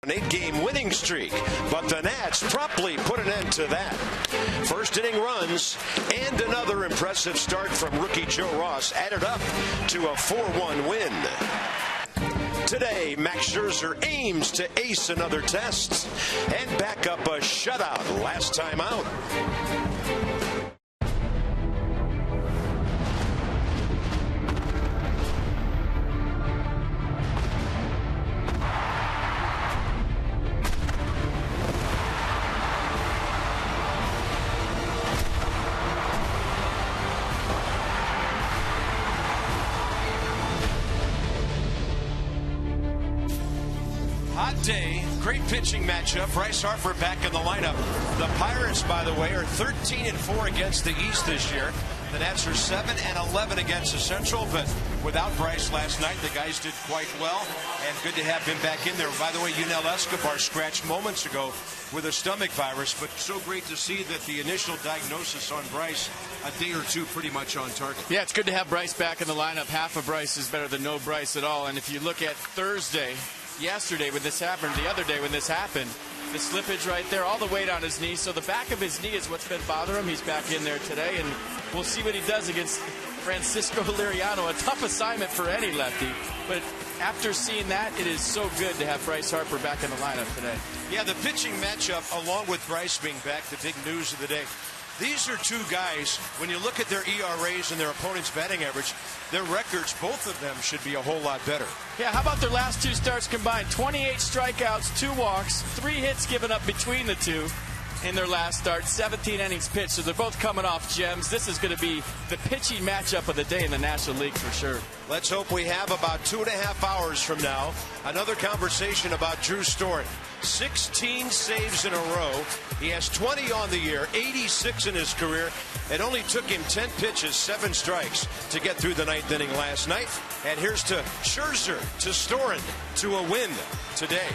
An 8-game winning streak, but the Nats promptly put an end to that. First inning runs and another impressive start from rookie Joe Ross added up to a 4-1 win. Today, Max Scherzer aims to ace another test and back up a shutout last time out. Hot day, great pitching matchup. Bryce Harper back in the lineup. The Pirates, by the way, are 13-4 against the East this year. The Nats are 7-11 against the Central, but without Bryce last night, the guys did quite well, and good to have him back in there. By the way, Yunel Escobar scratched moments ago with a stomach virus, but so great to see that the initial diagnosis on Bryce a day or two pretty much on target. Yeah, it's good to have Bryce back in the lineup. Half of Bryce is better than no Bryce at all, and if you look at Thursday, yesterday when this happened, the other day when this happened, the slippage right there, all the weight on his knee. So the back of his knee is what's been bothering him. He's back in there today, and we'll see what he does against Francisco Liriano. A tough assignment for any lefty, but after seeing that, it is so good to have Bryce Harper back in the lineup today. Yeah, the pitching matchup, along with Bryce being back, the big news of the day. These are two guys, when you look at their ERAs and their opponent's batting average, their records, both of them should be a whole lot better. Yeah, how about their last two starts combined? 28 strikeouts, 2 walks, 3 hits given up between the two in their last start, 17 innings pitched. So they're both coming off gems. This is going to be the pitching matchup of the day in the National League for sure. Let's hope we have about 2.5 hours from now another conversation about Drew Storen. 16 saves in a row. He has 20 on the year, 86 in his career. It only took him 10 pitches, 7 strikes to get through the 9th inning last night. And here's to Scherzer, to Storen, to a win today.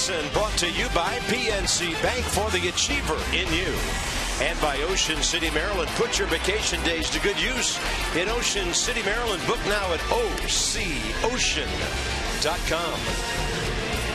And brought to you by PNC Bank for the Achiever in you. And by Ocean City, Maryland. Put your vacation days to good use in Ocean City, Maryland. Book now at OCOcean.com.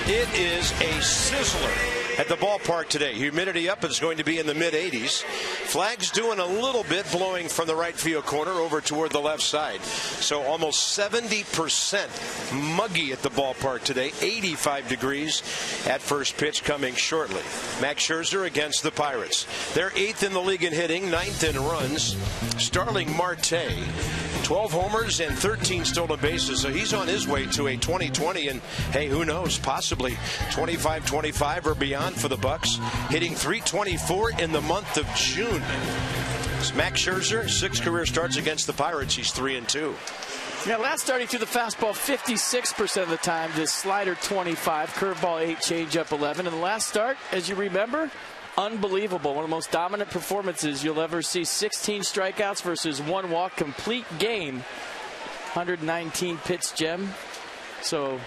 It is a sizzler at the ballpark today. Humidity up, it's going to be in the mid-80s. Flags doing a little bit, blowing from the right field corner over toward the left side. So almost 70% muggy at the ballpark today. 85 degrees at first pitch coming shortly. Max Scherzer against the Pirates. They're 8th in the league in hitting, 9th in runs. Starling Marte, 12 homers and 13 stolen bases. So he's on his way to a 2020, and hey, who knows, possibly 25-25 or beyond for the Bucks. Hitting .324 in the month of June. It's Max Scherzer, 6 career starts against the Pirates. He's 3-2. Yeah, last start he threw the fastball 56% of the time. This slider 25, curveball 8, changeup 11. And the last start, as you remember, unbelievable. One of the most dominant performances you'll ever see. 16 strikeouts versus 1 walk, complete game. 119 pitch gem. So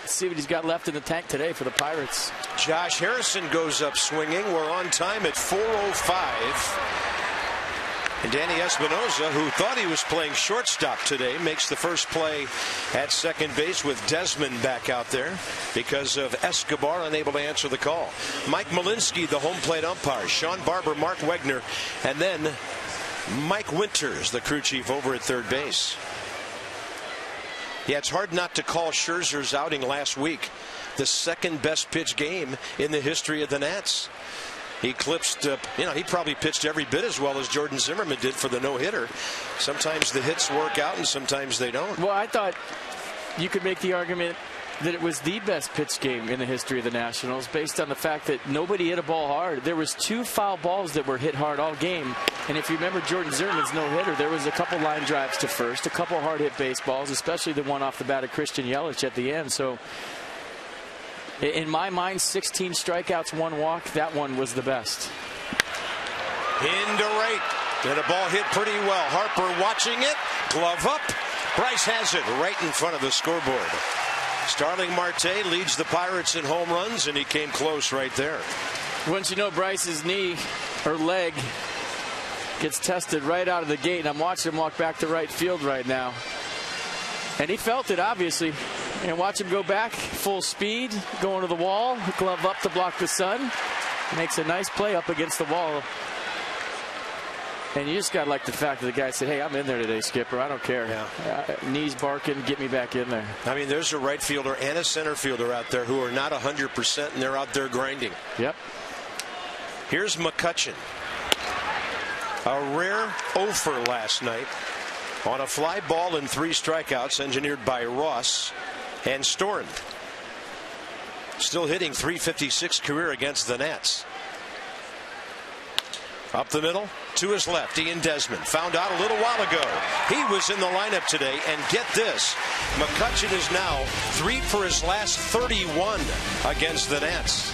let's see what he's got left in the tank today for the Pirates. Josh Harrison goes up swinging. We're on time at 4:05. And Danny Espinosa, who thought he was playing shortstop today, makes the first play at second base with Desmond back out there because of Escobar unable to answer the call. Mike Malinsky, the home plate umpire. Sean Barber, Mark Wegner, and then Mike Winters, the crew chief over at third base. Yeah, it's hard not to call Scherzer's outing last week the second best pitch game in the history of the Nats. He eclipsed, he probably pitched every bit as well as Jordan Zimmerman did for the no-hitter. Sometimes the hits work out and sometimes they don't. Well, I thought you could make the argument that it was the best pitch game in the history of the Nationals based on the fact that nobody hit a ball hard. There was 2 foul balls that were hit hard all game. And if you remember Jordan Zimmerman's no-hitter, there was a couple line drives to first, a couple hard-hit baseballs, especially the one off the bat of Christian Yelich at the end. So in my mind, 16 strikeouts, 1 walk. That one was the best. Into right. And a ball hit pretty well. Harper watching it. Glove up. Bryce has it right in front of the scoreboard. Starling Marte leads the Pirates in home runs, and he came close right there. Once you know Bryce's knee or leg gets tested right out of the gate, and I'm watching him walk back to right field right now. And he felt it, obviously. And watch him go back, full speed, going to the wall, glove up to block the sun. Makes a nice play up against the wall. And you just got to like the fact that the guy said, hey, I'm in there today, Skipper. I don't care. Yeah. Knees barking, get me back in there. I mean, there's a right fielder and a center fielder out there who are not 100%, and they're out there grinding. Yep. Here's McCutchen. A rare offer last night on a fly ball and 3 strikeouts engineered by Ross and Storen. Still hitting .356 career against the Nats. Up the middle to his left, Ian Desmond. Found out a little while ago he was in the lineup today, and get this, McCutchen is now 3 for his last 31 against the Nats.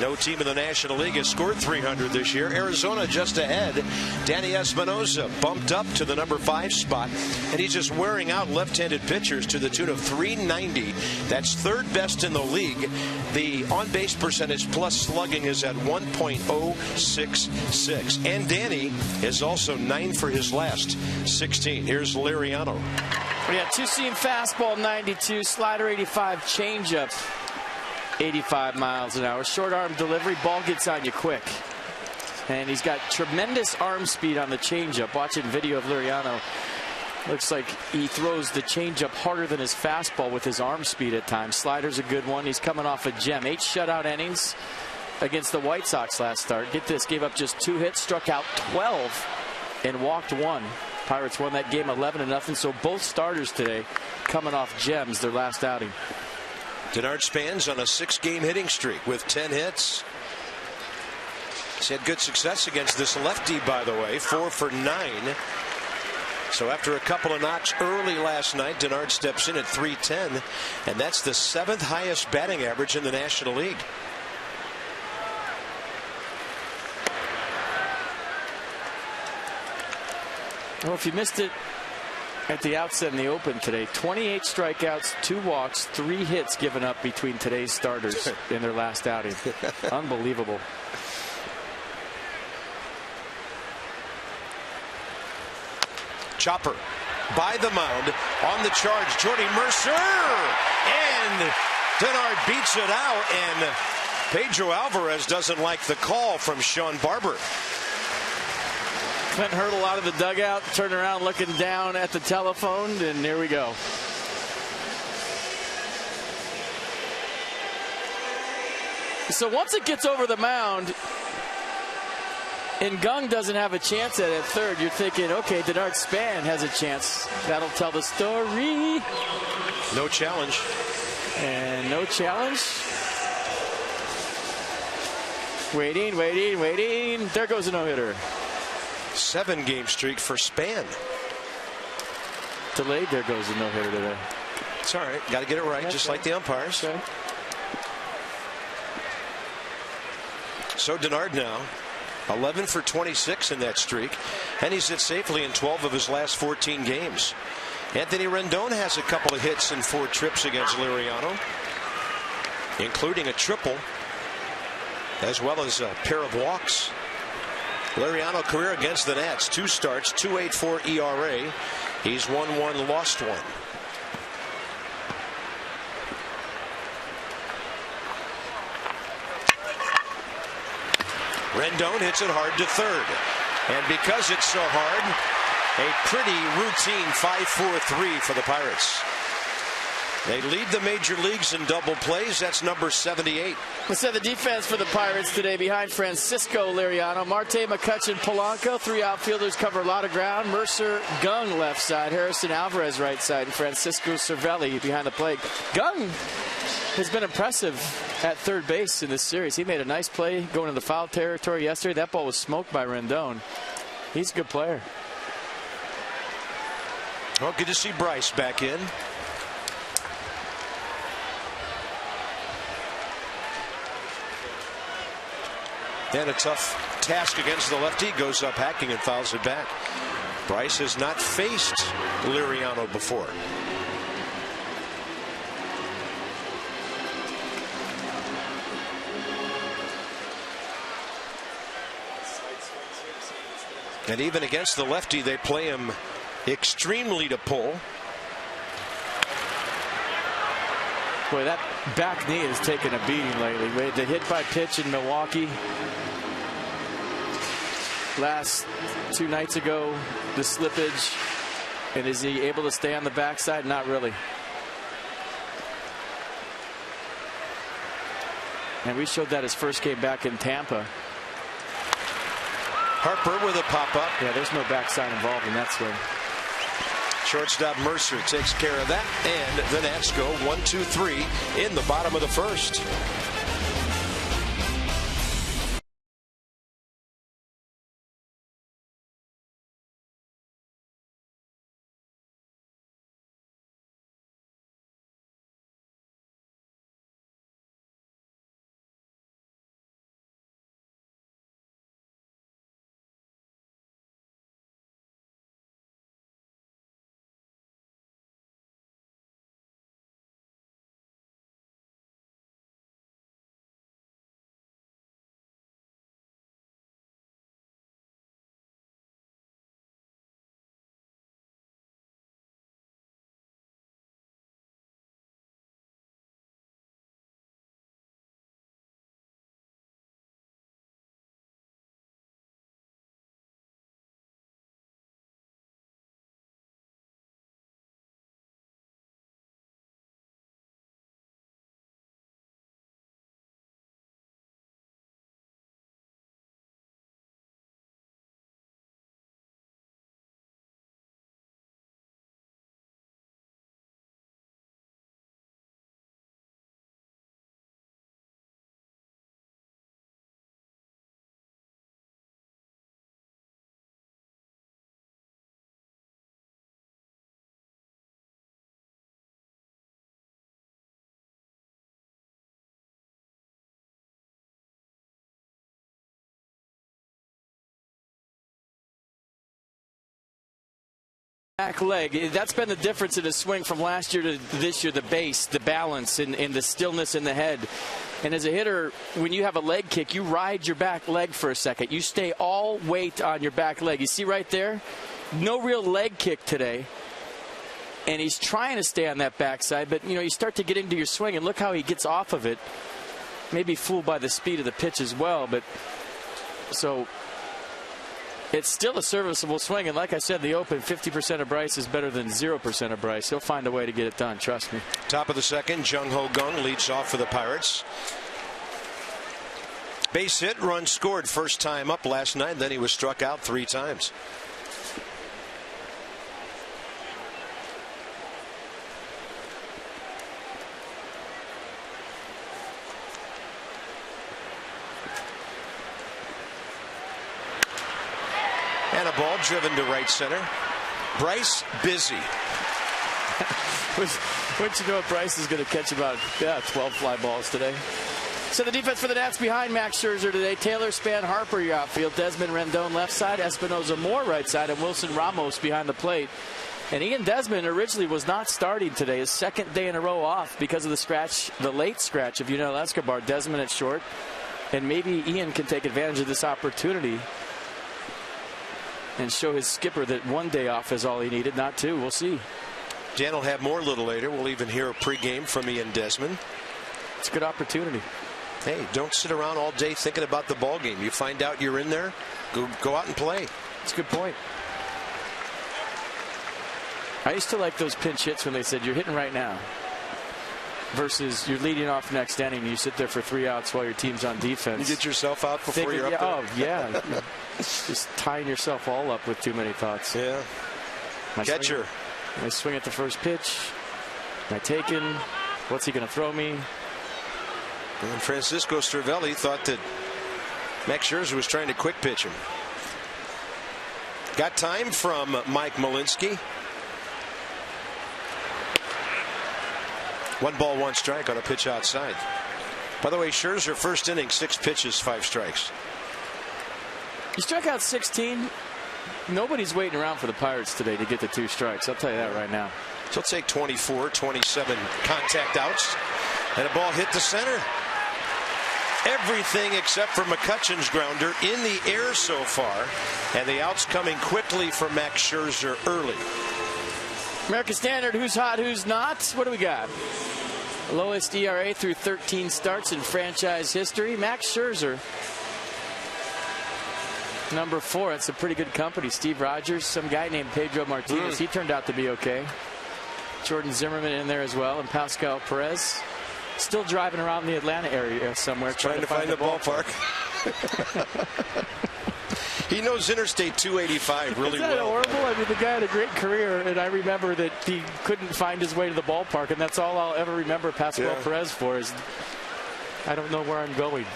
No team in the National League has scored 300 this year. Arizona just ahead. Danny Espinosa bumped up to the number 5 spot, and he's just wearing out left-handed pitchers to the tune of 390. That's third best in the league. The on-base percentage plus slugging is at 1.066. And Danny is also 9 for his last 16. Here's Liriano. We got two-seam fastball 92, slider 85, changeup 85 miles an hour. Short arm delivery, ball gets on you quick. And he's got tremendous arm speed on the changeup. Watching video of Liriano, looks like he throws the changeup harder than his fastball with his arm speed at times. Slider's a good one. He's coming off a gem. 8 shutout innings against the White Sox last start. Get this, gave up just 2 hits, struck out 12, and walked 1. Pirates won that game 11-0. So both starters today coming off gems their last outing. Denard Span's on a 6-game hitting streak with 10 hits. He's had good success against this lefty, by the way, 4 for 9. So after a couple of knocks early last night, Denard steps in at 310, and that's the 7th highest batting average in the National League. Well, if you missed it at the outset in the open today, 28 strikeouts, 2 walks, 3 hits given up between today's starters in their last outing. Unbelievable. Chopper by the mound on the charge. Jordy Mercer, and Denard beats it out, and Pedro Alvarez doesn't like the call from Sean Barber. Clint Hurdle out of the dugout, turning around, looking down at the telephone, and there we go. So once it gets over the mound and Gung doesn't have a chance at it at third, you're thinking, okay, Denard Span has a chance. That'll tell the story. No challenge. And no challenge. Waiting, waiting, waiting. There goes a no-hitter. 7-game streak for Span. Delayed. There goes a no-hitter today. It's all right. Got to get it right, just like the umpires. Okay. So Denard now 11 for 26 in that streak, and he's hit safely in 12 of his last 14 games. Anthony Rendon has a couple of hits in 4 trips against Liriano, including a triple, as well as a pair of walks. Liriano career against the Nats, 2 starts, 2.84 ERA. He's won 1, lost 1. Rendon hits it hard to third, and because it's so hard, a pretty routine 5-4-3 for the Pirates. They lead the major leagues in double plays. That's number 78. Let's have the defense for the Pirates today behind Francisco Liriano. Marte, McCutchen, Polanco. 3 outfielders cover a lot of ground. Mercer, Gung left side. Harrison Alvarez right side. And Francisco Cervelli behind the plate. Gung has been impressive at third base in this series. He made a nice play going to the foul territory yesterday. That ball was smoked by Rendon. He's a good player. Well, good to see Bryce back in. And a tough task against the lefty. Goes up hacking and fouls it back. Bryce has not faced Liriano before. And even against the lefty, they play him extremely to pull. Boy, that back knee has taken a beating lately. The hit by pitch in Milwaukee last 2 nights ago, the slippage, and is he able to stay on the backside? Not really. And we showed that his first game back in Tampa. Harper with a pop-up. Yeah, there's no backside involved in that swing. Shortstop Mercer takes care of that, and the Nats go 1-2-3 in the bottom of the first. back leg. That's been the difference in his swing from last year to this year, the base, the balance, and the stillness in the head. And as a hitter, when you have a leg kick, you ride your back leg for a second. You stay all weight on your back leg. You see right there? No real leg kick today. And he's trying to stay on that backside, but you start to get into your swing, and look how he gets off of it. Maybe fooled by the speed of the pitch as well, but so it's still a serviceable swing. And like I said, the Open, 50% of Bryce is better than 0% of Bryce. He'll find a way to get it done, trust me. Top of the second, Jung Ho Gung leads off for the Pirates. Base hit, run scored first time up last night, then he was struck out 3 times. And a ball driven to right center. Bryce busy. Wouldn't you know it, Bryce is going to catch about 12 fly balls today. So the defense for the Nats behind Max Scherzer today. Taylor, Span, Harper, your outfield. Desmond, Rendon left side. Espinosa, Moore right side. And Wilson Ramos behind the plate. And Ian Desmond originally was not starting today. His second day in a row off because of the late scratch of Yunel Escobar. Desmond at short. And maybe Ian can take advantage of this opportunity and show his skipper that 1 day off is all he needed, not 2. We'll see. Dan will have more a little later. We'll even hear a pregame from Ian Desmond. It's a good opportunity. Hey, don't sit around all day thinking about the ball game. You find out you're in there, go out and play. That's a good point. I used to like those pinch hits when they said you're hitting right now versus you're leading off next inning and you sit there for 3 outs while your team's on defense. You get yourself out before you're up there. Oh, yeah. Just tying yourself all up with too many thoughts. Yeah. Catcher. I swing at the first pitch. Am I taken? What's he going to throw me? And Francisco Cervelli thought that Max Scherzer was trying to quick pitch him. Got time from Mike Malinsky. 1 ball, 1 strike on a pitch outside. By the way, Scherzer first inning, 6 pitches, 5 strikes. You strike out 16. Nobody's waiting around for the Pirates today to get the 2 strikes. I'll tell you that right now. So let's take 24, 27 contact outs. And a ball hit the center. Everything except for McCutchen's grounder in the air so far. And the outs coming quickly for Max Scherzer early. American Standard, who's hot, who's not? What do we got? Lowest ERA through 13 starts in franchise history. Max Scherzer, number 4. That's a pretty good company. Steve Rogers, some guy named Pedro Martinez. He turned out to be okay. Jordan Zimmerman in there as well. And Pascal Perez still driving around the Atlanta area somewhere. Trying to find the ballpark. He knows Interstate 285 really well. Isn't that horrible? I mean, the guy had a great career, and I remember that he couldn't find his way to the ballpark, and that's all I'll ever remember Pascal Perez for is I don't know where I'm going.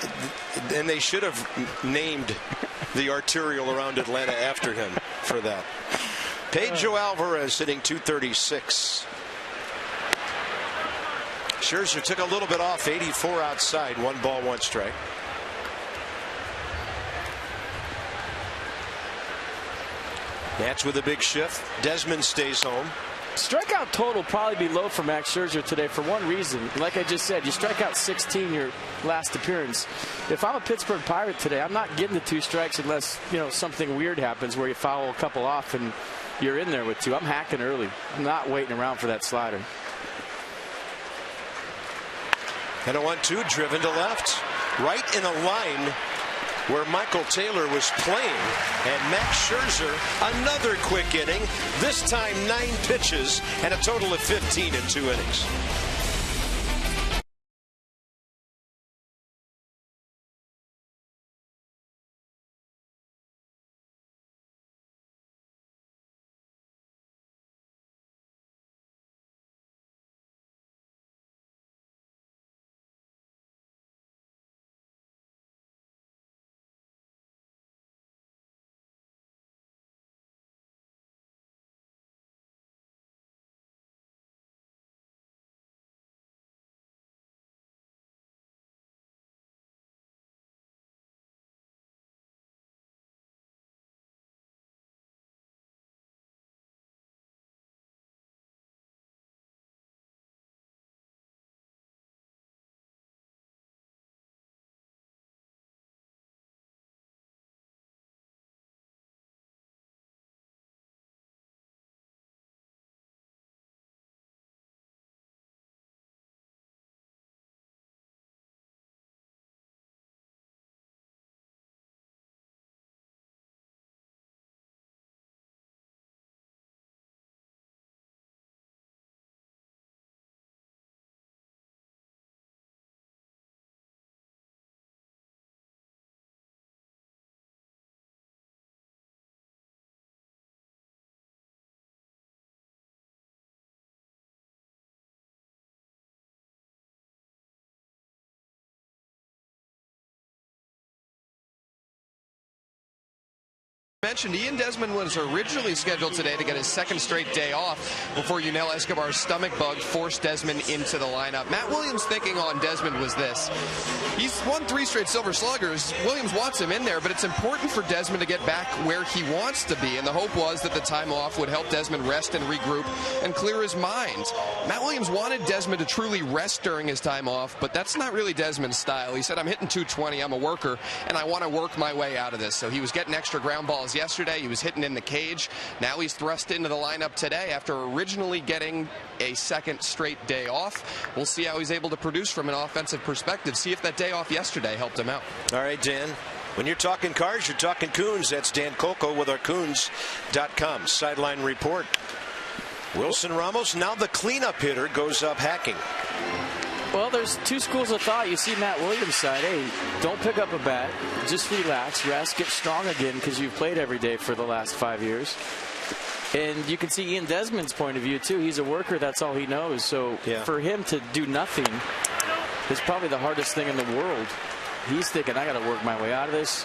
And they should have named the arterial around Atlanta after him for that. Pedro Alvarez hitting .236. Scherzer took a little bit off, 84 outside, 1 ball, 1 strike. Nats with a big shift. Desmond stays home. Strikeout total probably be low for Max Scherzer today for one reason. Like I just said, you strike out 16 your last appearance. If I'm a Pittsburgh Pirate today, I'm not getting the 2 strikes unless something weird happens where you foul a couple off and you're in there with 2. I'm hacking early. I'm not waiting around for that slider. And a 1-2 driven to left, right in a line where Michael Taylor was playing. And Max Scherzer, another quick inning, this time 9 pitches and a total of 15 in 2 innings. mentioned, Ian Desmond was originally scheduled today to get his second straight day off before Yunel Escobar's stomach bug forced Desmond into the lineup. Matt Williams' thinking on Desmond was this. He's won 3 straight Silver Sluggers. Williams wants him in there, but it's important for Desmond to get back where he wants to be, and the hope was that the time off would help Desmond rest and regroup and clear his mind. Matt Williams wanted Desmond to truly rest during his time off, but that's not really Desmond's style. He said, I'm hitting 220, I'm a worker, and I want to work my way out of this. So he was getting extra ground balls yesterday. He was hitting in the cage. Now he's thrust into the lineup today after originally getting a second straight day off. We'll see how he's able to produce from an offensive perspective. See if that day off yesterday helped him out. All right, Dan. When you're talking Cards, you're talking Coons. That's Dan Coco with our Coons.com sideline report. Wilson Ramos, now the cleanup hitter, goes up hacking. Well, there's 2 schools of thought. You see Matt Williams' side. Hey, don't pick up a bat. Just relax, rest, get strong again because you've played every day for the last 5 years. And you can see Ian Desmond's point of view, too. He's a worker. That's all he knows. So for him to do nothing is probably the hardest thing in the world. He's thinking, I got to work my way out of this.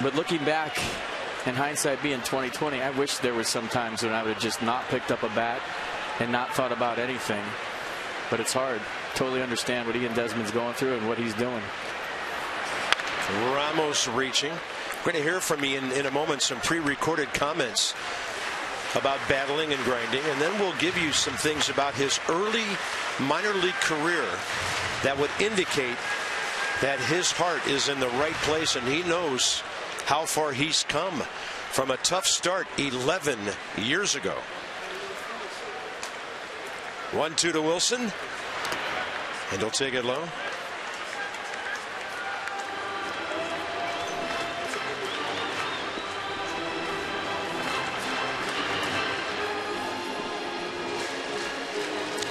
But looking back, in hindsight being 2020, I wish there was some times when I would have just not picked up a bat and not thought about anything. But it's hard. Totally understand what Ian Desmond's going through and what he's doing. Ramos reaching. We're going to hear from Ian in a moment, some pre-recorded comments about battling and grinding, and then we'll give you some things about his early minor league career that would indicate that his heart is in the right place and he knows how far he's come from a tough start 11 years ago. 1-2 to Wilson, and he'll take it low.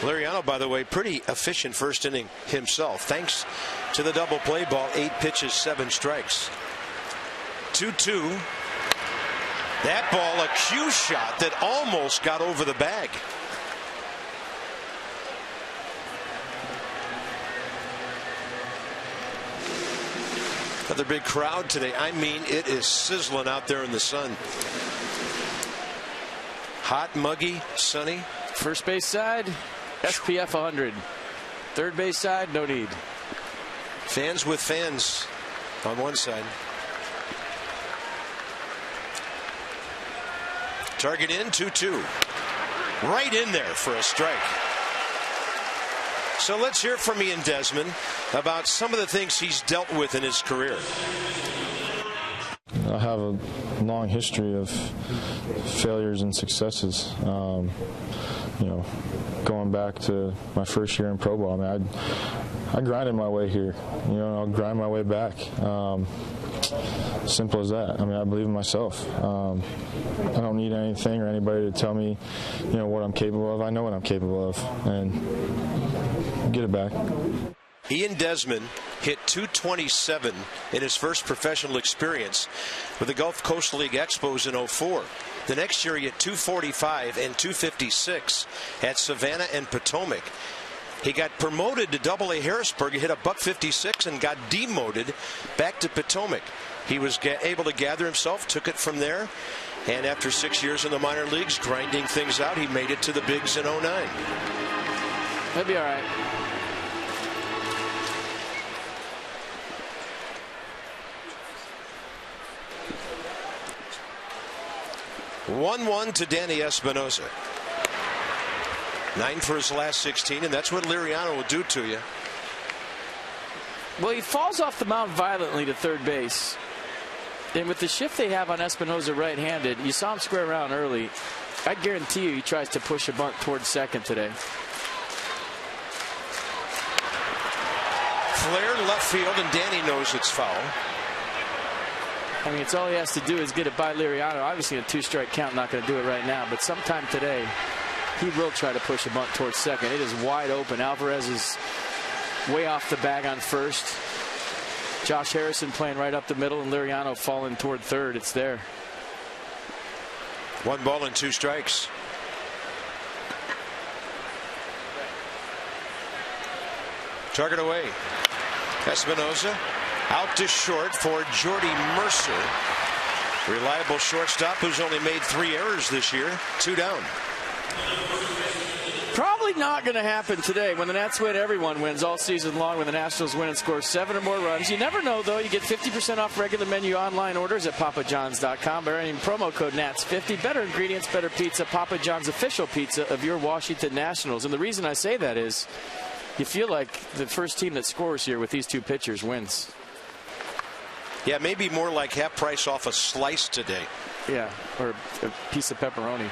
Liriano, by the way, pretty efficient first inning himself, thanks to the double play ball. 8 pitches, 7 strikes. 2-2. That ball, a cue shot that almost got over the bag. Another big crowd today. I mean, it is sizzling out there in the sun. Hot, muggy, sunny. First base side, SPF 100. Third base side, no need. Fans with fans on one side. Target in, 2-2. Right in there for a strike. So let's hear from Ian Desmond about some of the things he's dealt with in his career. I have a long history of failures and successes. You know, going back to my first year in pro ball, I mean, I grinded my way here. You know, I'll grind my way back. Simple as that. I mean, I believe in myself. I don't need anything or anybody to tell me, you know, what I'm capable of. I know what I'm capable of, and get it back. Ian Desmond hit 227 in his first professional experience with the Gulf Coast League Expos in 04. The next year he hit 245 and 256 at Savannah and Potomac. He got promoted to Double-A Harrisburg. He hit a .156 and got demoted back to Potomac. He was able to gather himself, took it from there, and after 6 years in the minor leagues, grinding things out, he made it to the bigs in 09. He'll be all right. (1-1) to Danny Espinosa. 9 for his last 16, and that's what Liriano will do to you. Well, he falls off the mound violently to third base. And with the shift they have on Espinosa right-handed, you saw him square around early. I guarantee you he tries to push a bunt towards second today. Flare left field, and Danny knows it's foul. I mean, it's all he has to do is get it by Liriano. Obviously, a 2-strike count, not going to do it right now. But sometime today, he will try to push a bunt towards second. It is wide open. Alvarez is way off the bag on first. Josh Harrison playing right up the middle, and Liriano falling toward third. It's there. 1 ball and 2 strikes. Target away. Espinosa Out to short for Jordy Mercer. Reliable shortstop who's only made 3 errors this year. 2 down. Probably not going to happen today. When the Nats win, everyone wins all season long. When the Nationals win and score 7 or more runs. You never know, though. You get 50% off regular menu online orders at papajohns.com by entering promo code NATS50. Better ingredients, better pizza. Papa John's official pizza of your Washington Nationals. And the reason I say that is you feel like the first team that scores here with these 2 pitchers wins. Yeah, maybe more like half price off a slice today. Yeah, or a piece of pepperoni.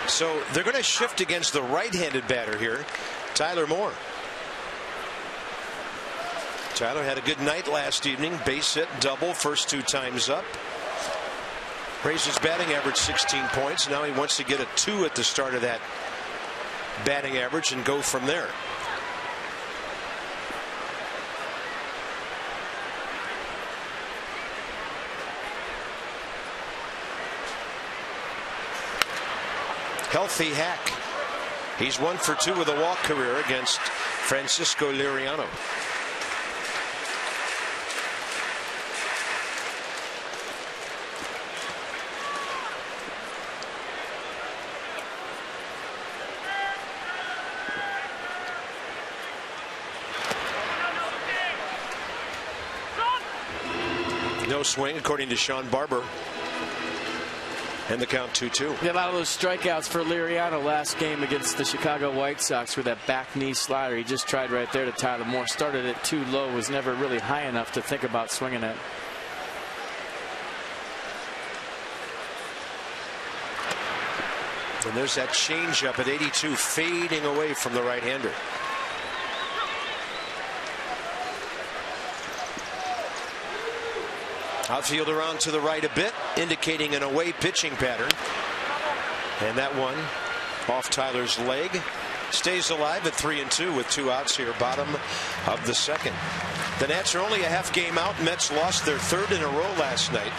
So they're going to shift against the right-handed batter here, Tyler Moore. Tyler had a good night last evening. Base hit, double, first 2 times up. Raised his batting average 16 points. Now he wants to get a 2 at the start of that batting average and go from there. Healthy Hack. He's 1 for 2 with a walk career against Francisco Liriano. No swing according to Sean Barber. And the count 2-2. Yeah, a lot of those strikeouts for Liriano last game against the Chicago White Sox with that back knee slider. He just tried right there to Tyler Moore. Started it too low, was never really high enough to think about swinging it. And there's that changeup at 82 fading away from the right-hander. Outfield around to the right a bit, indicating an away pitching pattern. And that one off Tyler's leg. Stays alive at 3-2 with 2 outs here, bottom of the 2nd. The Nats are only a half game out. Mets lost their 3rd in a row last night.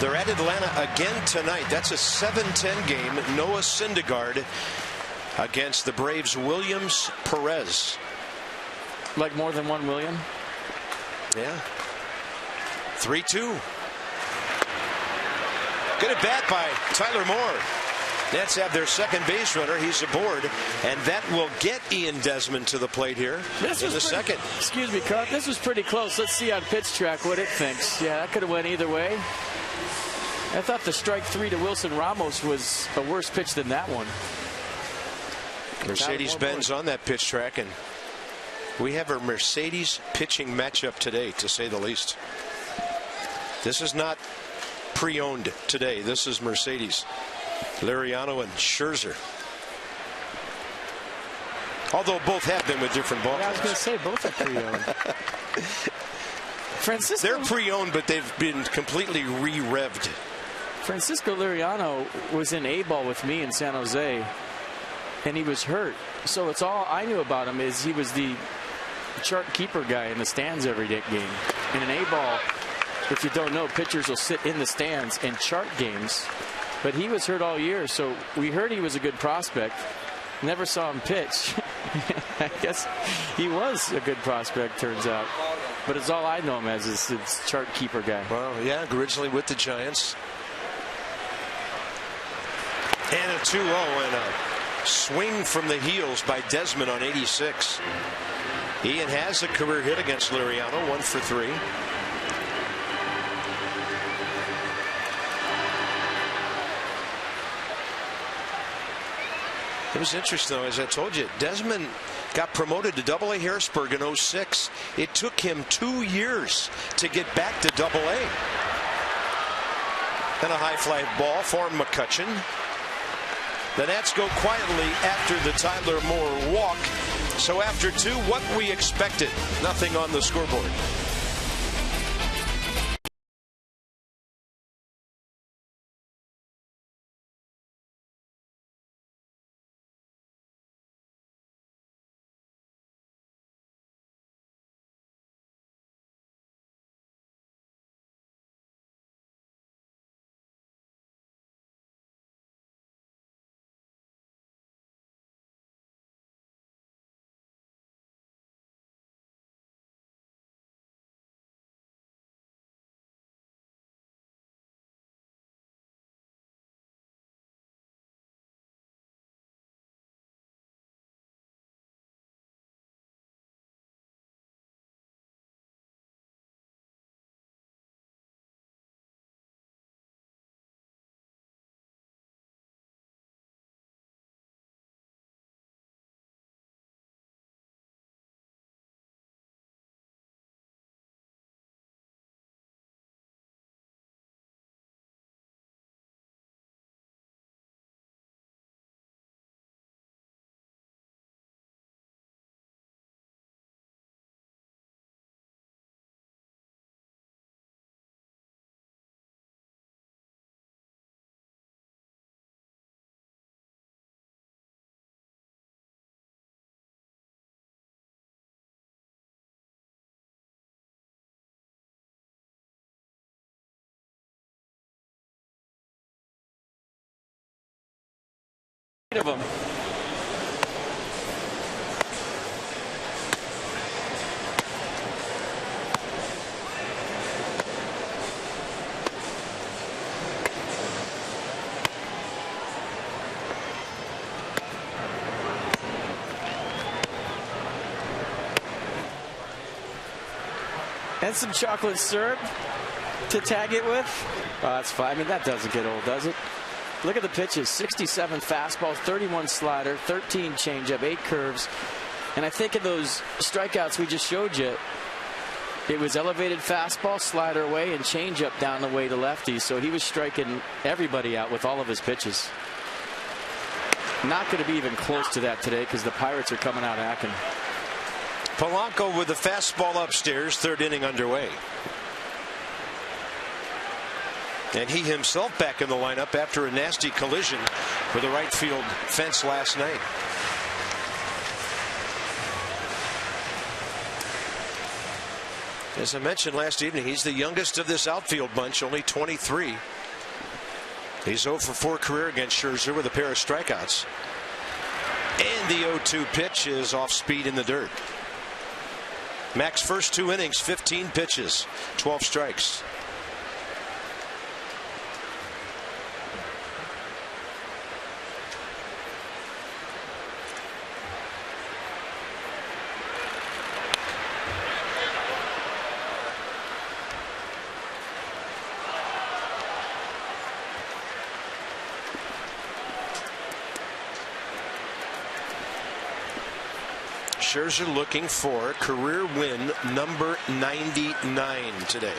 They're at Atlanta again tonight. That's a 7-10 game. Noah Syndergaard against the Braves' Williams Perez. Like more than one William? Yeah. 3-2. Good at bat by Tyler Moore. Nats have their second base runner. He's aboard, and that will get Ian Desmond to the plate here in the 2nd. Excuse me, Carp. This was pretty close. Let's see on pitch track what it thinks. Yeah, that could have went either way. I thought the strike 3 to Wilson Ramos was a worse pitch than that one. Mercedes-Benz on that pitch track, and we have a Mercedes pitching matchup today, to say the least. This is not pre-owned today. This is Mercedes. Liriano and Scherzer. Although both have been with different ball clubs. I was going to say both are pre-owned. Francisco, they're pre-owned, but they've been completely re-revved. Francisco Liriano was in A-ball with me in San Jose, and he was hurt. So it's all I knew about him is he was the chart keeper guy in the stands every game. In an A-ball, if you don't know, pitchers will sit in the stands and chart games. But he was hurt all year, so we heard he was a good prospect. Never saw him pitch. I guess he was a good prospect, turns out. But it's all I know him as is chart keeper guy. Well, yeah, originally with the Giants. And a 2-0 and a swing from the heels by Desmond on 86. Ian has a career hit against Liriano, 1 for 3. It was interesting, though, as I told you, Desmond got promoted to Double-A Harrisburg in 06. It took him 2 years to get back to Double-A. And a high fly ball for McCutchen. The Nats go quietly after the Tyler Moore walk. So after 2, what we expected. Nothing on the scoreboard. of them. And some chocolate syrup to tag it with. Oh, that's fine. I mean, that doesn't get old, does it? Look at the pitches. 67 fastball, 31 slider, 13 changeup, 8 curves. And I think in those strikeouts we just showed you, it was elevated fastball, slider away, and changeup down the way to lefties. So he was striking everybody out with all of his pitches. Not going to be even close to that today because the Pirates are coming out acting. Polanco with the fastball upstairs, third inning underway. And he himself back in the lineup after a nasty collision with the right field fence last night. As I mentioned last evening, he's the youngest of this outfield bunch, only 23. He's 0 for 4 career against Scherzer with a pair of strikeouts. And the 0-2 pitch is off speed in the dirt. Mac's first 2 innings, 15 pitches, 12 strikes. Scherzer looking for career win number 99 today.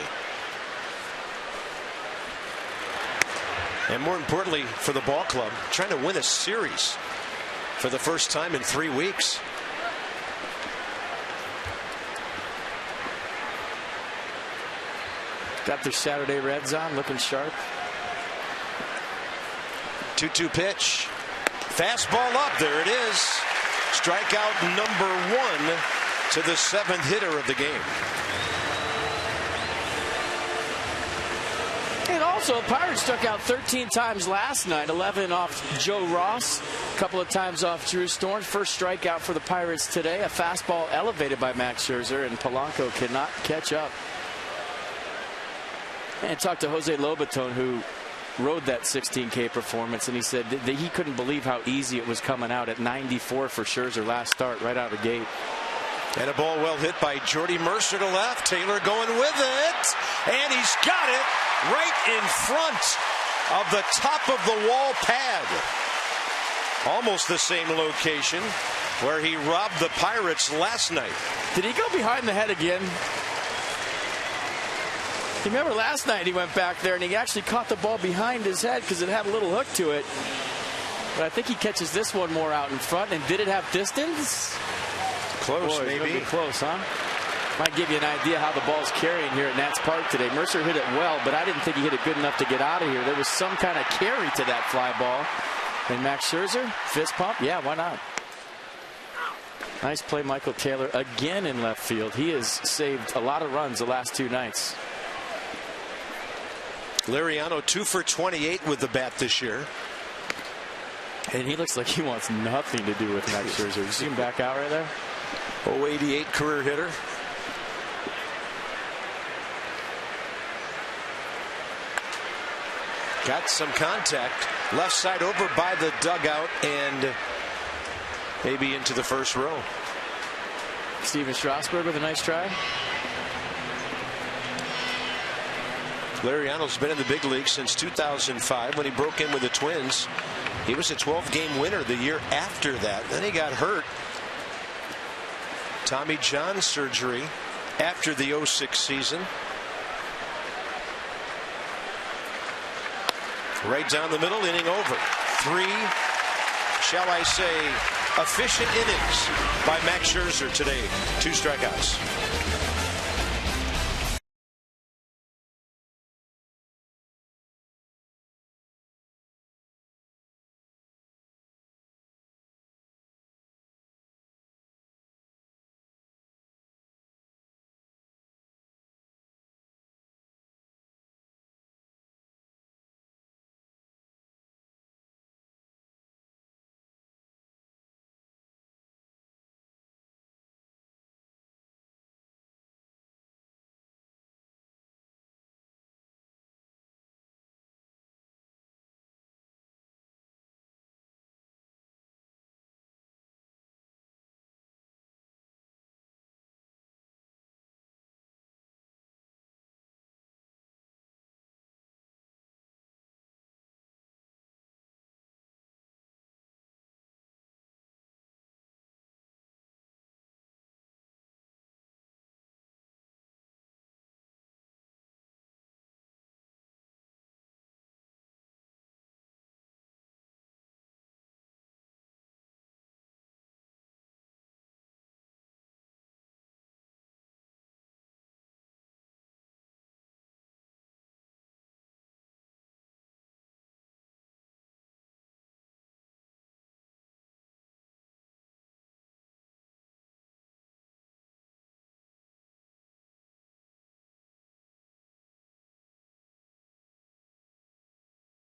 And more importantly for the ball club, trying to win a series for the first time in 3 weeks. Got their Saturday Reds on, looking sharp. 2-2 pitch. Fastball up. There it is. Strikeout number 1 to the 7th hitter of the game. And also, Pirates struck out 13 times last night, 11 off Joe Ross, a couple of times off Drew Storm. First strikeout for the Pirates today, a fastball elevated by Max Scherzer, and Polanco cannot catch up. And talked to Jose Lobaton, who rode that 16K performance, and he said that he couldn't believe how easy it was coming out at 94 for Scherzer last start, right out of the gate. And a ball well hit by Jordy Mercer to left. Taylor going with it, and he's got it right in front of the top of the wall pad. Almost the same location where he robbed the Pirates last night. Did he go behind the head again? You remember last night he went back there and he actually caught the ball behind his head because it had a little hook to it. But I think he catches this one more out in front. And did it have distance? Close, Boy, maybe. Close, huh? Might give you an idea how the ball's carrying here at Nats Park today. Mercer hit it well, but I didn't think he hit it good enough to get out of here. There was some kind of carry to that fly ball. And Max Scherzer, fist pump? Yeah, why not? Nice play, Michael Taylor, again in left field. He has saved a lot of runs the last 2 nights. Liriano 2 for 28 with the bat this year. And he looks like he wants nothing to do with Max Scherzer. You see him back out right there? 088 career hitter. Got some contact. Left side over by the dugout and maybe into the first row. Steven Strasburg with a nice try. Liriano's been in the big league since 2005 when he broke in with the Twins. He was a 12-game winner the year after that. Then he got hurt. Tommy John surgery after the 06 season. Right down the middle, inning over. 3, shall I say, efficient innings by Max Scherzer today. 2 strikeouts.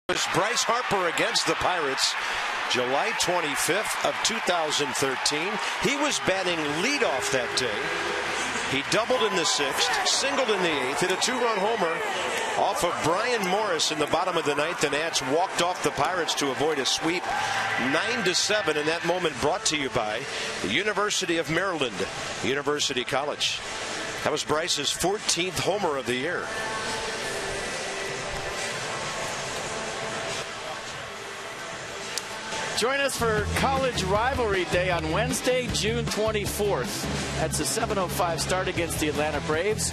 Was Bryce Harper against the Pirates July 25th of 2013. He was batting leadoff that day. He doubled in the 6th, singled in the 8th, hit a 2-run homer off of Brian Morris in the bottom of the 9th. The Nats walked off the Pirates to avoid a sweep 9-7, and that moment brought to you by the University of Maryland, University College. That was Bryce's 14th homer of the year. Join us for College Rivalry Day on Wednesday, June 24th. That's a 7:05 start against the Atlanta Braves.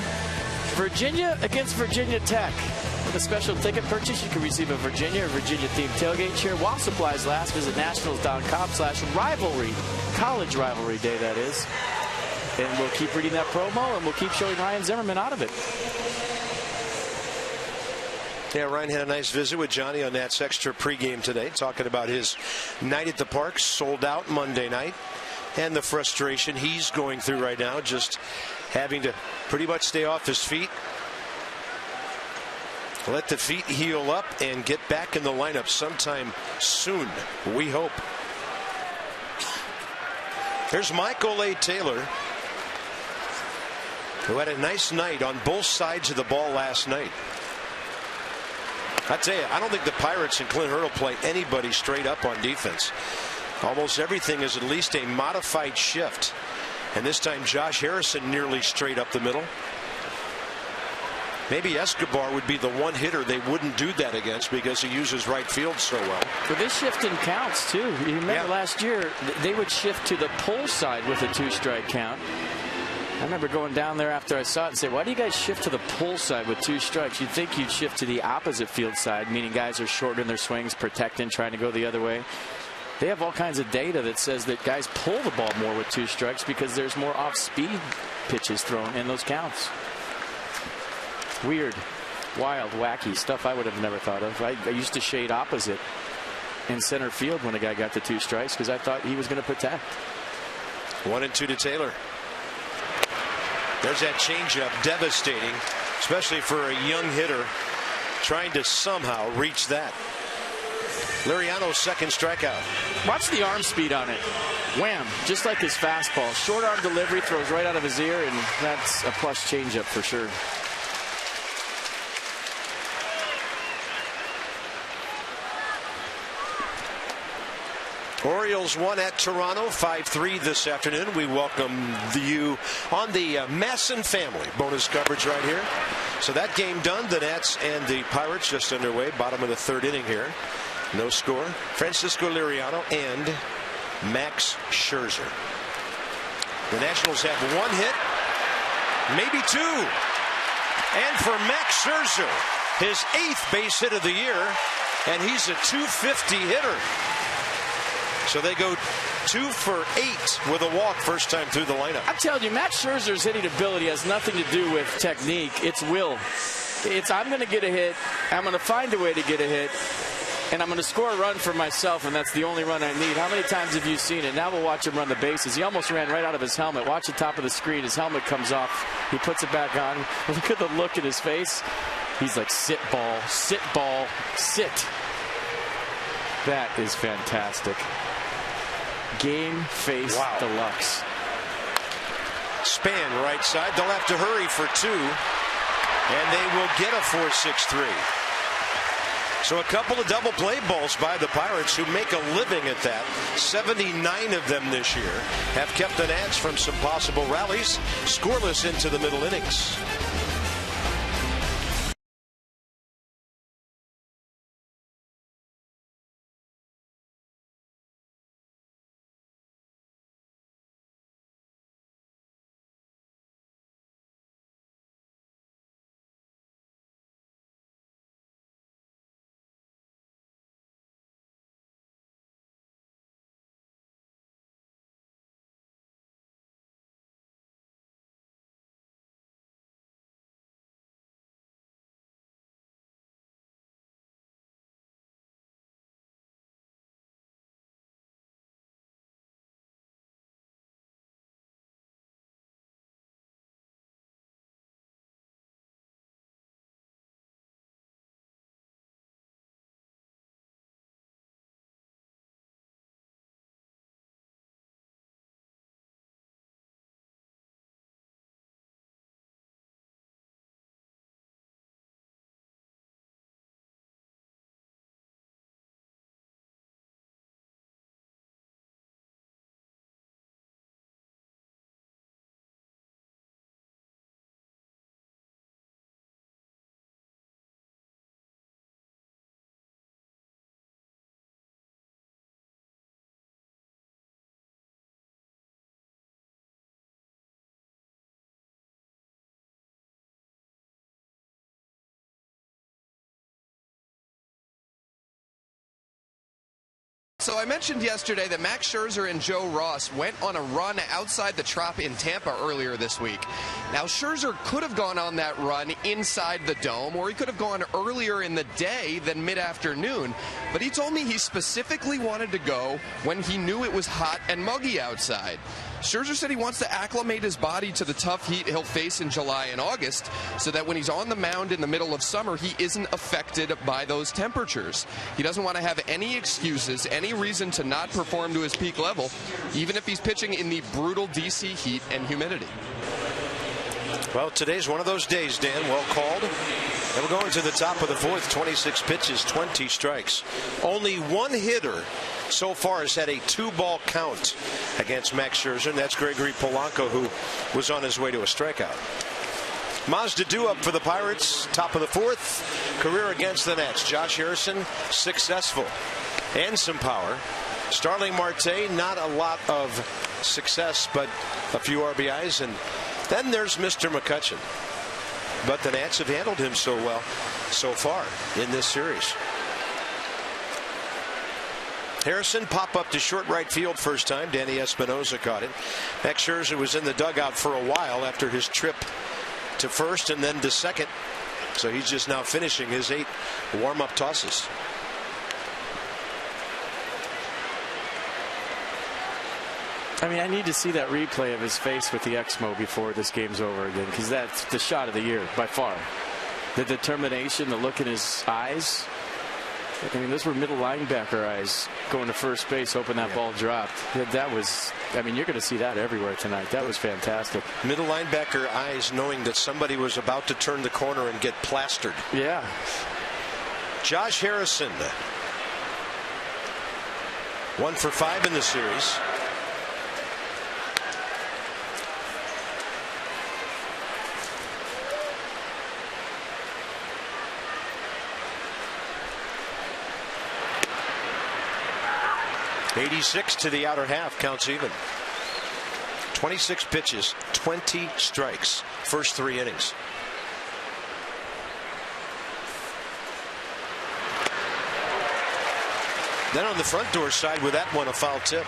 Virginia against Virginia Tech. With a special ticket purchase, you can receive a Virginia or Virginia-themed tailgate chair while supplies last. Visit nationals.com/rivalry. College Rivalry Day, that is. And we'll keep reading that promo, and we'll keep showing Ryan Zimmerman out of it. Yeah, Ryan had a nice visit with Johnny on Nats Extra pregame today, talking about his night at the park, sold out Monday night, and the frustration he's going through right now, just having to pretty much stay off his feet, let the feet heal up, and get back in the lineup sometime soon, we hope. Here's Michael A. Taylor, who had a nice night on both sides of the ball last night. I tell you, I don't think the Pirates and Clint Hurdle play anybody straight up on defense. Almost everything is at least a modified shift. And this time Josh Harrison nearly straight up the middle. Maybe Escobar would be the one hitter they wouldn't do that against because he uses right field so well. But this shifting counts too. You remember last year they would shift to the pull side with a 2-strike count. I remember going down there after I saw it and say, why do you guys shift to the pull side with 2 strikes? You'd think you'd shift to the opposite field side, meaning guys are shortening their swings, protecting, trying to go the other way. They have all kinds of data that says that guys pull the ball more with 2 strikes because there's more off-speed pitches thrown in those counts. Weird, wild, wacky stuff I would have never thought of. I used to shade opposite in center field when a guy got the 2 strikes because I thought he was going to protect. 1-2 to Taylor. There's that changeup, devastating, especially for a young hitter trying to somehow reach that. Liriano's second strikeout. Watch the arm speed on it. Wham, just like his fastball. Short arm delivery, throws right out of his ear, and that's a plus changeup for sure. Orioles won at Toronto 5-3 this afternoon. We welcome you on the Masson family bonus coverage right here. So that game done. The Nats and the Pirates just underway. Bottom of the 3rd inning here. No score. Francisco Liriano and Max Scherzer. The Nationals have 1 hit, maybe 2. And for Max Scherzer, his 8th base hit of the year, and he's a .250 hitter. So they go 2 for 8 with a walk first time through the lineup. I'm telling you, Max Scherzer's hitting ability has nothing to do with technique. It's will. It's I'm going to get a hit, I'm going to find a way to get a hit, and I'm going to score a run for myself, and that's the only run I need. How many times have you seen it? Now we'll watch him run the bases. He almost ran right out of his helmet. Watch the top of the screen. His helmet comes off. He puts it back on. Look at the look in his face. He's like, sit ball, sit ball, sit. That is fantastic. Game face deluxe. Span right side. They'll have to hurry for 2. And they will get a 4-6-3. So a couple of double play balls by the Pirates, who make a living at that. 79 of them this year have kept the Nats from some possible rallies. Scoreless into the middle innings. So I mentioned yesterday that Max Scherzer and Joe Ross went on a run outside the Trop in Tampa earlier this week. Now, Scherzer could have gone on that run inside the dome, or he could have gone earlier in the day than mid-afternoon. But he told me he specifically wanted to go when he knew it was hot and muggy outside. Scherzer said he wants to acclimate his body to the tough heat he'll face in July and August so that when he's on the mound in the middle of summer, he isn't affected by those temperatures. He doesn't want to have any excuses, any reason to not perform to his peak level, even if he's pitching in the brutal DC heat and humidity. Well, today's one of those days, Dan. Well called. And we're going to the top of the fourth. 26 pitches, 20 strikes. Only one hitter so far has had a 2-ball count against Max Scherzer, and that's Gregory Polanco, who was on his way to a strikeout. Mazda Dew up for the Pirates, top of the fourth. Career against the Nats. Josh Harrison, successful and some power. Starling Marte, not a lot of success, but a few RBIs. And then there's Mr. McCutchen. But the Nats have handled him so well so far in this series. Harrison pop up to short right field first time. Danny Espinosa caught it. Max Scherzer was in the dugout for a while after his trip to first and then to second. So he's just now finishing his 8 warm-up tosses. I mean, I need to see that replay of his face with the Exmo before this game's over again, because that's the shot of the year by far. The determination, the look in his eyes. I mean, those were middle linebacker eyes going to first base, hoping that ball dropped. That was, I mean, you're going to see that everywhere tonight. That was fantastic. Middle linebacker eyes knowing that somebody was about to turn the corner and get plastered. Yeah. Josh Harrison, 1 for 5 in the series. .86 to the outer half, counts even. 26 pitches, 20 strikes, first 3 innings. Then on the front door side with that one, a foul tip.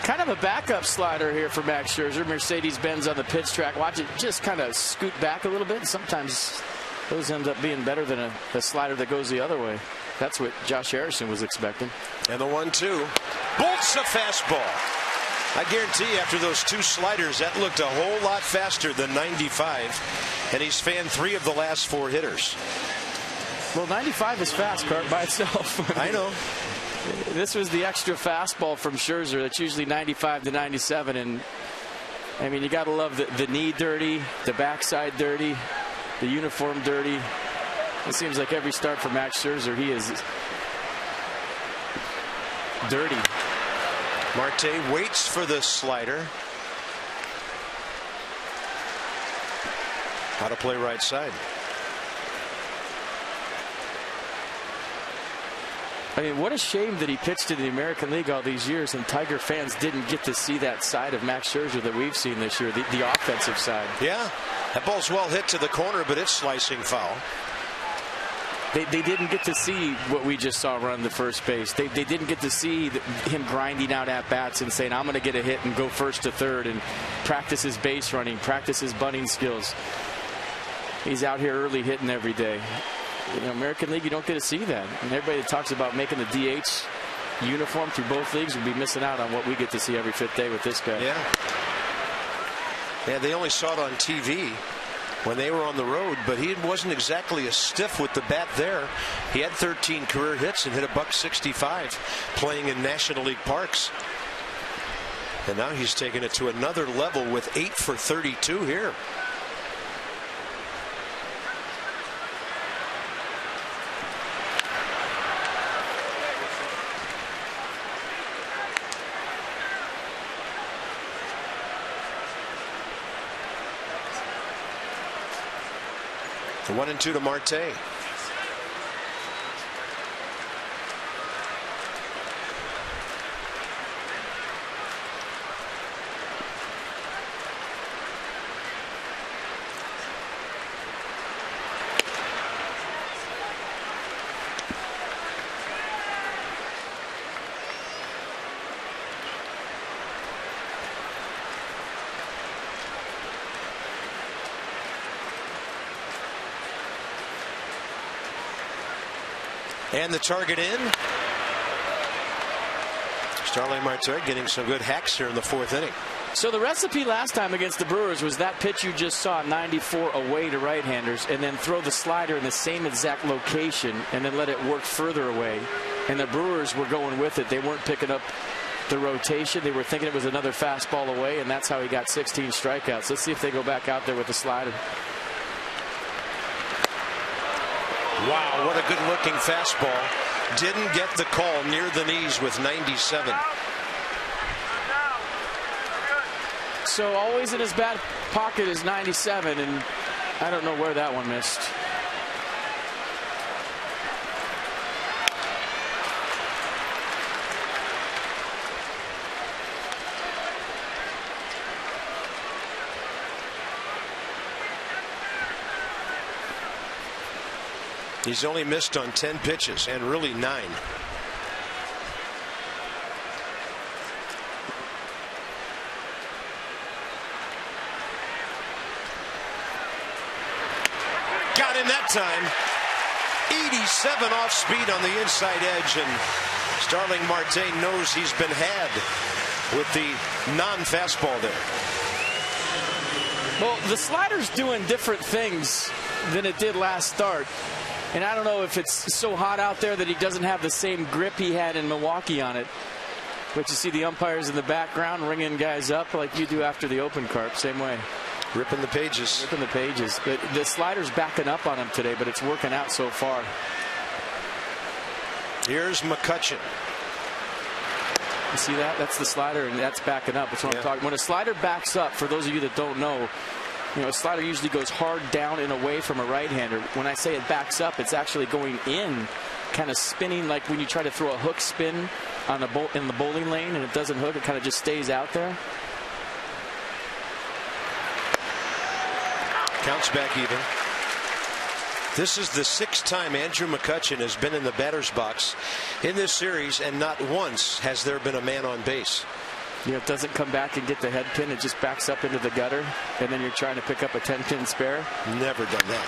Kind of a backup slider here for Max Scherzer. Mercedes-Benz on the pitch track. Watch it just kind of scoot back a little bit. Sometimes those end up being better than a slider that goes the other way. That's what Josh Harrison was expecting. And the 1-2. Bolts a fastball. I guarantee you after those 2 sliders, that looked a whole lot faster than 95. And he's fanned 3 of the last 4 hitters. Well, 95 is fast, Cart, by itself. I know. This was the extra fastball from Scherzer. That's usually 95 to 97. And, I mean, you got to love the knee dirty, the backside dirty, the uniform dirty. It seems like every start for Max Scherzer, he is dirty. Marte waits for the slider. How to play right side. I mean, what a shame that he pitched in the American League all these years and Tiger fans didn't get to see that side of Max Scherzer that we've seen this year, the offensive side. Yeah, that ball's well hit to the corner, but it's slicing foul. They didn't get to see what we just saw run the first base. They didn't get to see him grinding out at-bats and saying, I'm going to get a hit and go first to third and practice his base running, practice his bunting skills. He's out here early hitting every day. You know, American League, you don't get to see that. And everybody that talks about making the DH uniform through both leagues would be missing out on what we get to see every 5th day with this guy. Yeah, they only saw it on TV when they were on the road, but he wasn't exactly a stiff with the bat there. He had 13 career hits and hit $165 playing in National League parks. And now he's taken it to another level with 8 for 32 here. The 1-2 to Marte. And the target in. Starling Marte getting some good hacks here in the 4th inning. So the recipe last time against the Brewers was that pitch you just saw, 94 away to right-handers, and then throw the slider in the same exact location and then let it work further away. And the Brewers were going with it. They weren't picking up the rotation. They were thinking it was another fastball away, and that's how he got 16 strikeouts. Let's see if they go back out there with the slider. Wow, what a good-looking fastball. Didn't get the call near the knees with 97. So always in his back pocket is 97, and I don't know where that one missed. He's only missed on 10 pitches, and really 9. Got him that time. 87 off speed on the inside edge, and Starling Marte knows he's been had with the non-fastball there. Well, the slider's doing different things than it did last start. And I don't know if it's so hot out there that he doesn't have the same grip he had in Milwaukee on it. But you see the umpires in the background ringing guys up like you do after the open carp. Same way. Ripping the pages. Ripping the pages. But the slider's backing up on him today, but it's working out so far. Here's McCutchen. You see that? That's the slider, and that's backing up. That's what I'm talking. When a slider backs up, for those of you that don't know, a slider usually goes hard down and away from a right-hander. When I say it backs up, it's actually going in, kind of spinning like when you try to throw a hook spin on in the bowling lane and it doesn't hook. It kind of just stays out there. Counts back even. This is the 6th time Andrew McCutchen has been in the batter's box in this series, and not once has there been a man on base. It doesn't come back and get the head pin. It just backs up into the gutter, and then you're trying to pick up a 10-pin spare. Never done that.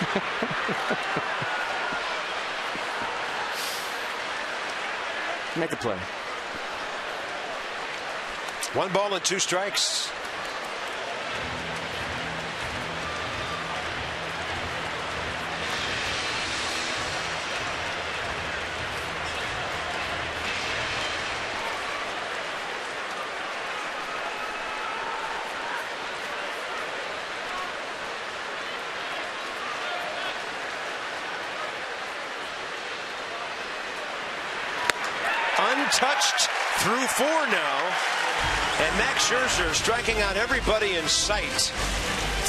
Make a play. 1 ball and 2 strikes. Untouched through 4 now, and Max Scherzer striking out everybody in sight.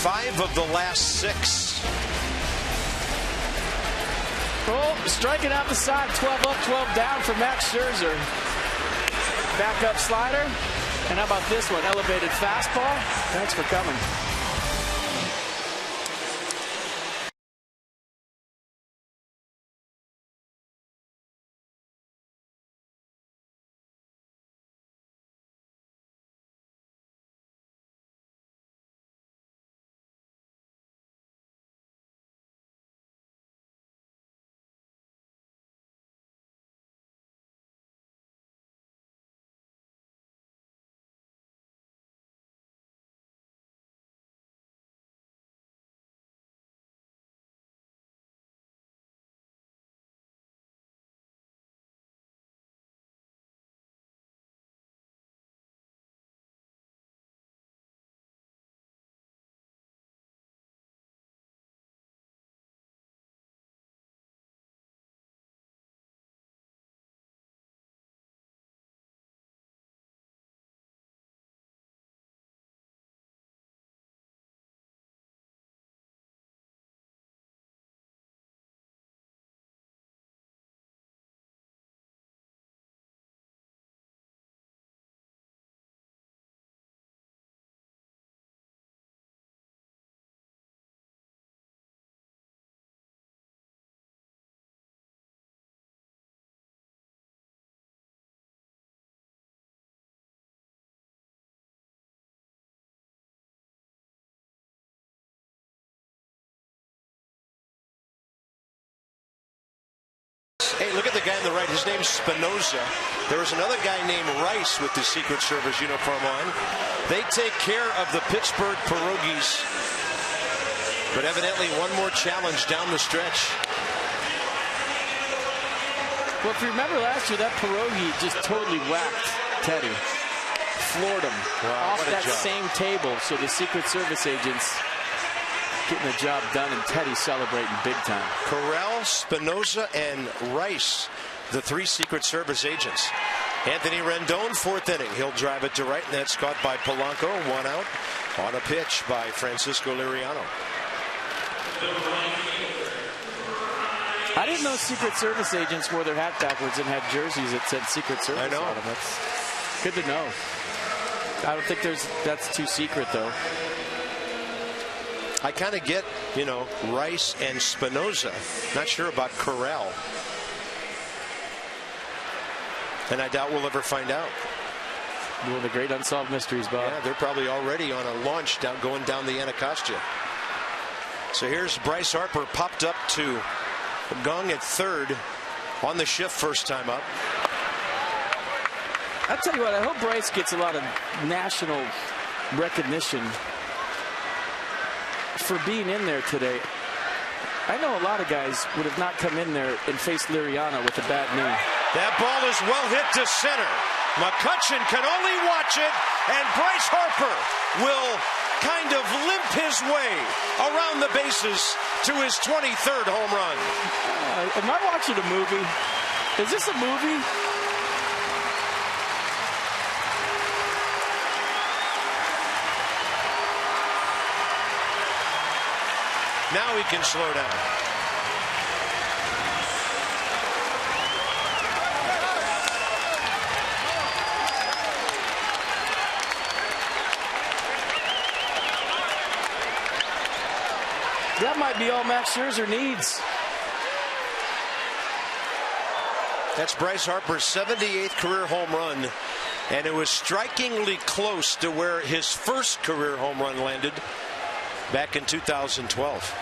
5 of the last 6. Well, striking out the side, 12 up, 12 down for Max Scherzer. Back up slider, and how about this one? Elevated fastball. Thanks for coming. guy on the right, his name's Spinoza. There was another guy named Rice with the Secret Service uniform on. They take care of the Pittsburgh Pierogies. But evidently one more challenge down the stretch. Well, if you remember last year, that pierogi just totally whacked Teddy. Floored him off that same table. So the Secret Service agents getting the job done, and Teddy celebrating big time. Corral, Spinoza, and Rice, the 3 Secret Service agents. Anthony Rendon, 4th inning. He'll drive it to right, and that's caught by Polanco. 1 out on a pitch by Francisco Liriano. I didn't know Secret Service agents wore their hat backwards and had jerseys that said Secret Service I know. on them. That's good to know. I don't think that's too secret, though. I kind of get, Rice and Spinoza. Not sure about Corral. And I doubt we'll ever find out. One of the great unsolved mysteries, Bob. Yeah, they're probably already on a launch going down the Anacostia. So here's Bryce Harper, popped up to Gong at 3rd on the shift, first time up. I'll tell you what, I hope Bryce gets a lot of national recognition for being in there today. I know a lot of guys would have not come in there and faced Liriano with a bad knee. That ball is well hit to center. McCutchen can only watch it, and Bryce Harper will kind of limp his way around the bases to his 23rd home run. Am I watching a movie? Is this a movie? Now he can slow down. That might be all Max Scherzer needs. That's Bryce Harper's 78th career home run, and it was strikingly close to where his first career home run landed back in 2012.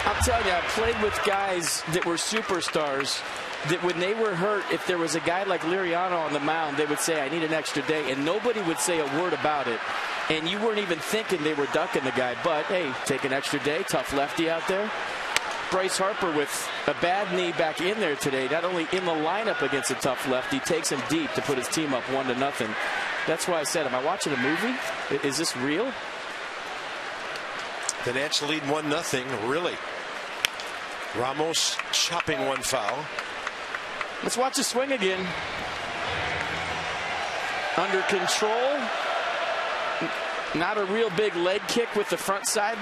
I'll tell you, I played with guys that were superstars that when they were hurt, if there was a guy like Liriano on the mound, they would say, I need an extra day, and nobody would say a word about it. And you weren't even thinking they were ducking the guy. But, hey, take an extra day, tough lefty out there. Bryce Harper with a bad knee back in there today, not only in the lineup against a tough lefty, takes him deep to put his team up 1-0. That's why I said, am I watching a movie? Is this real? The Nats lead 1-0, really. Ramos chopping one foul. Let's watch the swing again. Under control. Not a real big leg kick with the front side.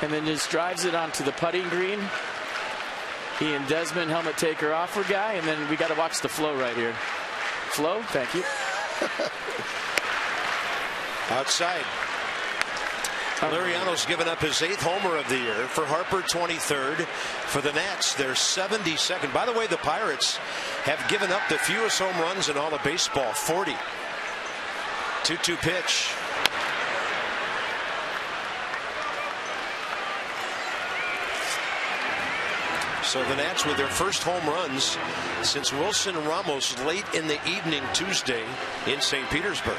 And then just drives it onto the putting green. Ian Desmond, helmet taker offer guy. And then we got to watch the flow right here. Flow, thank you. Outside. Liriano's given up his 8th homer of the year. For Harper, 23rd. For the Nats, they're 72nd. By the way, the Pirates have given up the fewest home runs in all of baseball, 40. 2-2 pitch. So the Nats with their first home runs since Wilson Ramos late in the evening Tuesday in St. Petersburg.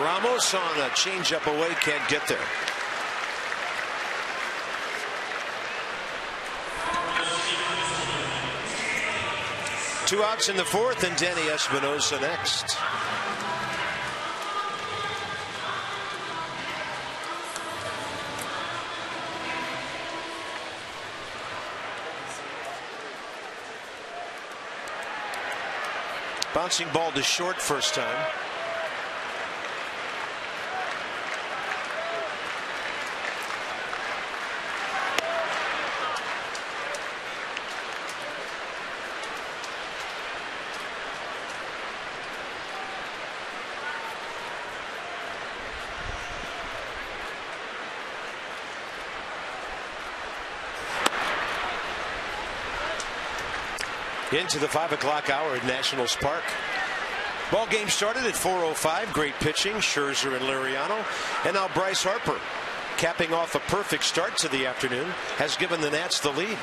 Ramos on a changeup away, can't get there. Two outs in the 4th, and Danny Espinosa next. Bouncing ball to short first time. into the 5 o'clock hour at Nationals Park. Ball game started at 4:05. Great pitching, Scherzer and Liriano. And now Bryce Harper, capping off a perfect start to the afternoon, has given the Nats the lead.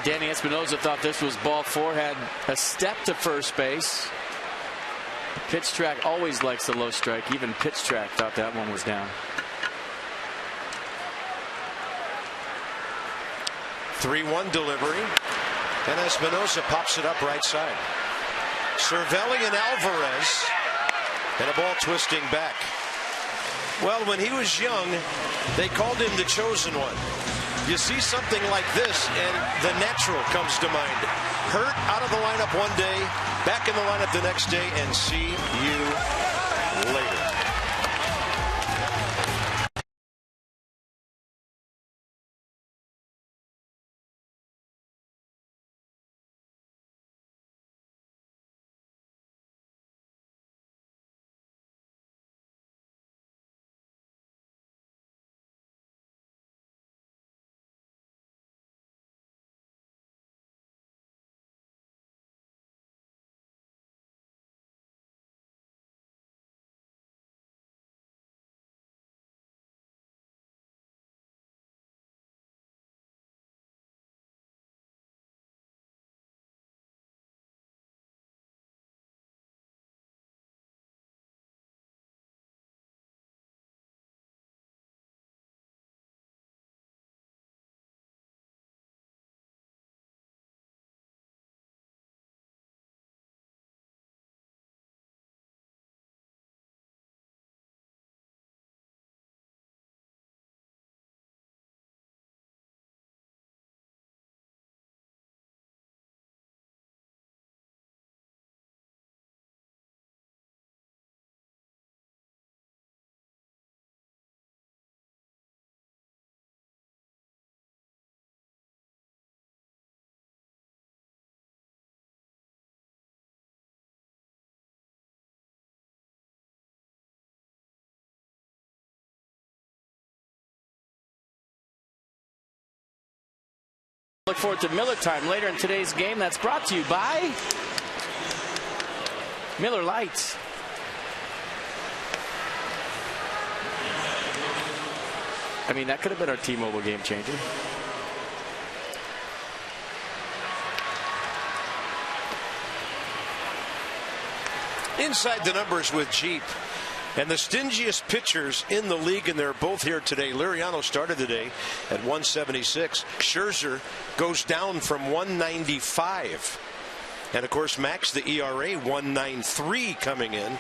Danny Espinosa thought this was ball 4, had a step to first base. Pitch track always likes the low strike. Even pitch track thought that one was down. 3-1 delivery, and Espinosa pops it up right side. Cervelli and Alvarez, and a ball twisting back. Well, when he was young, they called him the chosen one. You see something like this, and the natural comes to mind. Hurt, out of the lineup one day, back in the lineup the next day, and see you later. Look forward to Miller time later in today's game. That's brought to you by Miller Lite. I mean, that could have been our T-Mobile game changer. Inside the numbers with Jeep. And the stingiest pitchers in the league, and they're both here today. Liriano started today at 176. Scherzer goes down from 195. And, of course, Max, the ERA, 193 coming in.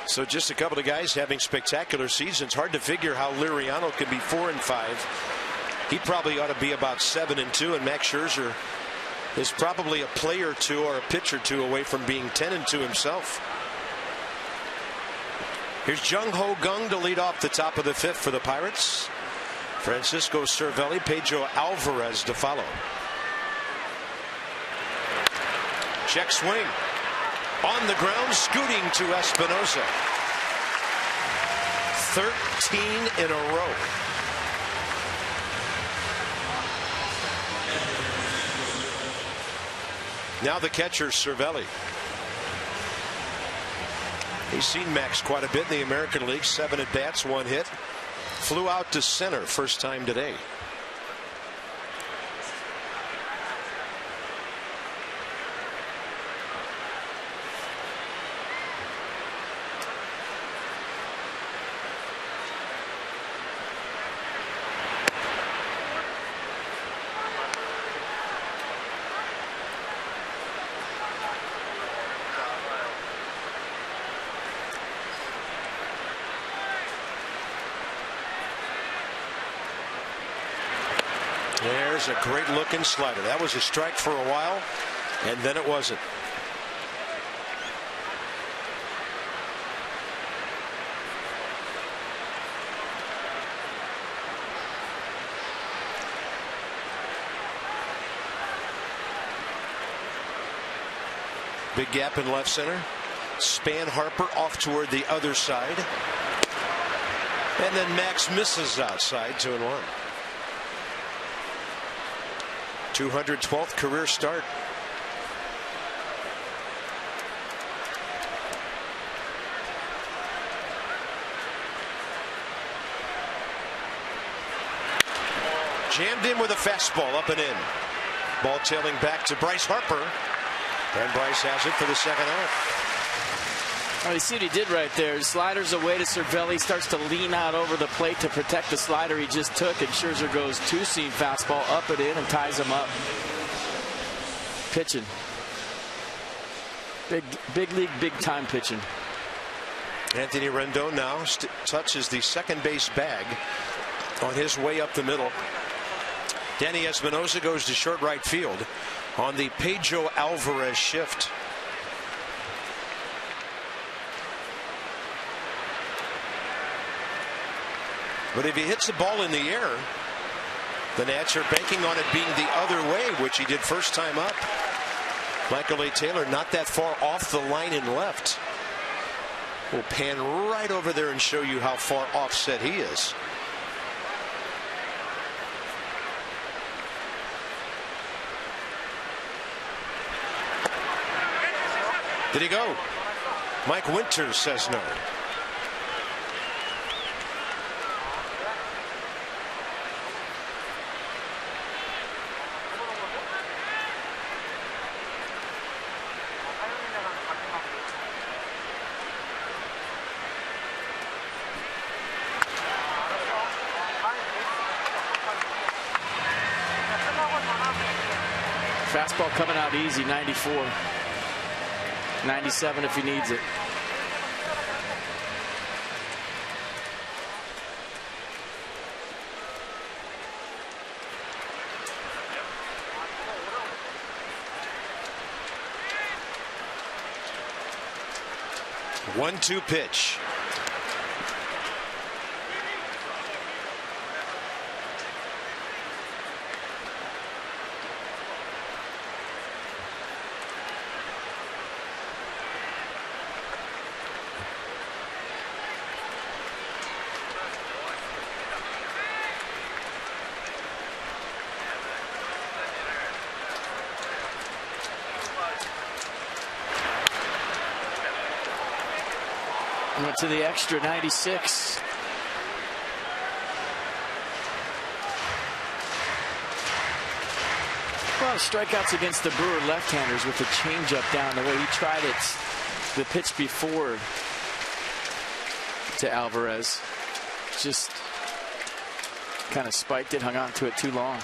So just a couple of guys having spectacular seasons. Hard to figure how Liriano can be 4-5. He probably ought to be about 7-2, and Max Scherzer is probably a play or two or a pitch or two away from being 10-2 himself. Here's Jung Ho Gung to lead off the top of the 5th for the Pirates. Francisco Cervelli, Pedro Alvarez to follow. Check swing. On the ground, scooting to Espinosa. 13 in a row. Now the catcher, Cervelli. He's seen Max quite a bit in the American League. 7 at-bats, 1 hit. Flew out to center first time today. There's a great looking slider. That was a strike for a while, and then it wasn't. Big gap in left center. Span Harper off toward the other side. And then Max misses outside, 2-1. 212th career start. Jammed in with a fastball up and in. Ball tailing back to Bryce Harper. And Bryce has it for the second out. Oh, you see what he did right there. Sliders away to Cervelli. Starts to lean out over the plate to protect the slider he just took. And Scherzer goes two-seam fastball up and in and ties him up. Pitching. Big league, big time pitching. Anthony Rendon now touches the second base bag on his way up the middle. Danny Espinosa goes to short right field on the Pedro Alvarez shift. But if he hits the ball in the air, the Nats are banking on it being the other way, which he did first time up. Michael A. Taylor not that far off the line and left. We'll pan right over there and show you how far offset he is. Did he go? Mike Winters says no. Fastball coming out easy, 94. 97 if he needs it. One-two pitch. Went to the extra, 96. A lot of strikeouts against the Brewer left-handers with the changeup down the way he tried it the pitch before to Alvarez. Just kind of spiked it, hung on to it too long.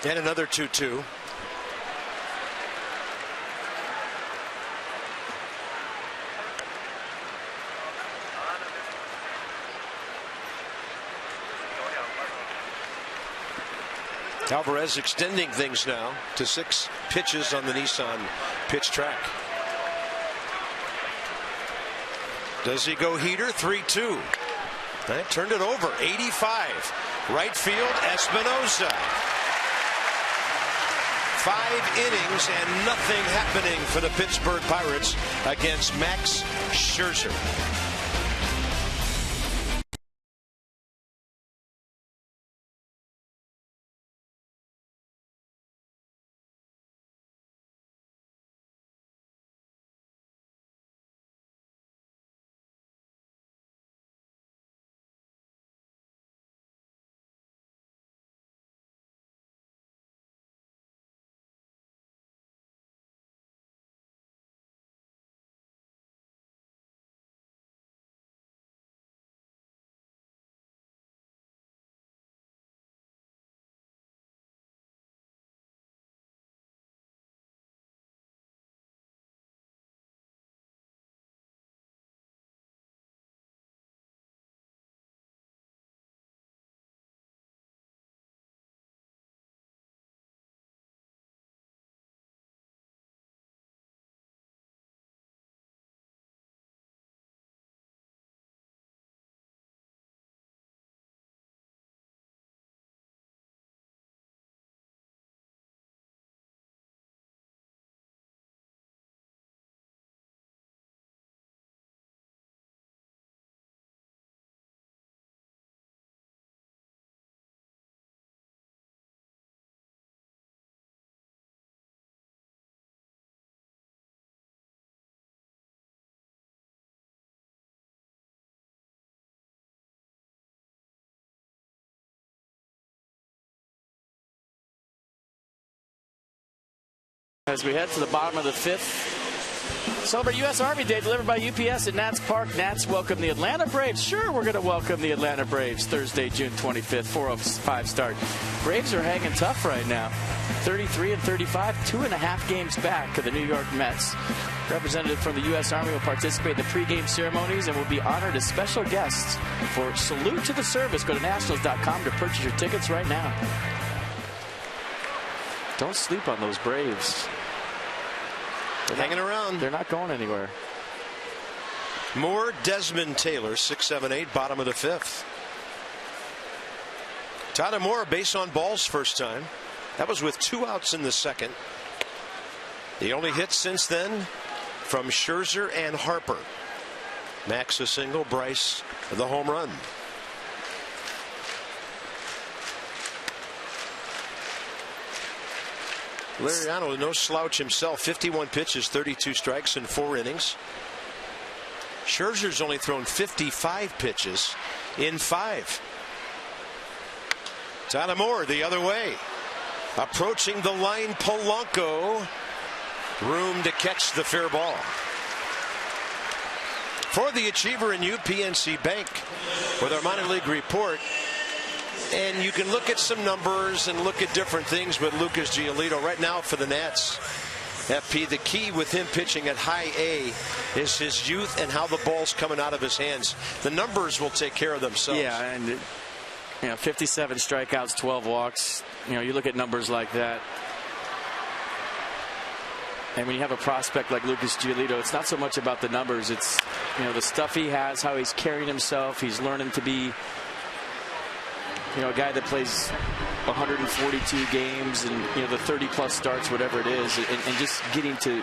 And another 2-2. Alvarez extending things now to 6 pitches on the Nissan pitch track. Does he go heater? 3-2. That turned it over. 85. Right field, Espinosa. 5 innings and nothing happening for the Pittsburgh Pirates against Max Scherzer. As we head to the bottom of the 5th. Celebrate U.S. Army Day delivered by UPS at Nats Park. Nats welcome the Atlanta Braves. Sure, we're going to welcome the Atlanta Braves Thursday, June 25th, 4:05 start. Braves are hanging tough right now. 33 and 35, 2.5 games back of the New York Mets. Representative from the U.S. Army will participate in the pregame ceremonies and will be honored as special guests for Salute to the Service. Go to nationals.com to purchase your tickets right now. Don't sleep on those Braves. Hanging around. They're not going anywhere. More Desmond Taylor, 6-7-8, bottom of the 5th. Tyler Moore, base on balls first time. That was with 2 outs in the 2nd. The only hit since then from Scherzer and Harper. Max a single, Bryce the home run. Liriano, no slouch himself. 51 pitches, 32 strikes in 4 innings. Scherzer's only thrown 55 pitches in 5. Tyler Moore the other way. Approaching the line, Polanco. Room to catch the fair ball. For the Achiever and UPNC Bank with our minor league report. And you can look at some numbers and look at different things, but Lucas Giolito right now for the Nats. FP, the key with him pitching at high A is his youth and how the ball's coming out of his hands. The numbers will take care of themselves. Yeah, and 57 strikeouts, 12 walks. You look at numbers like that. And when you have a prospect like Lucas Giolito, it's not so much about the numbers. It's the stuff he has, how he's carrying himself. He's learning to be a guy that plays 142 games and the 30+ starts, whatever it is, and just getting to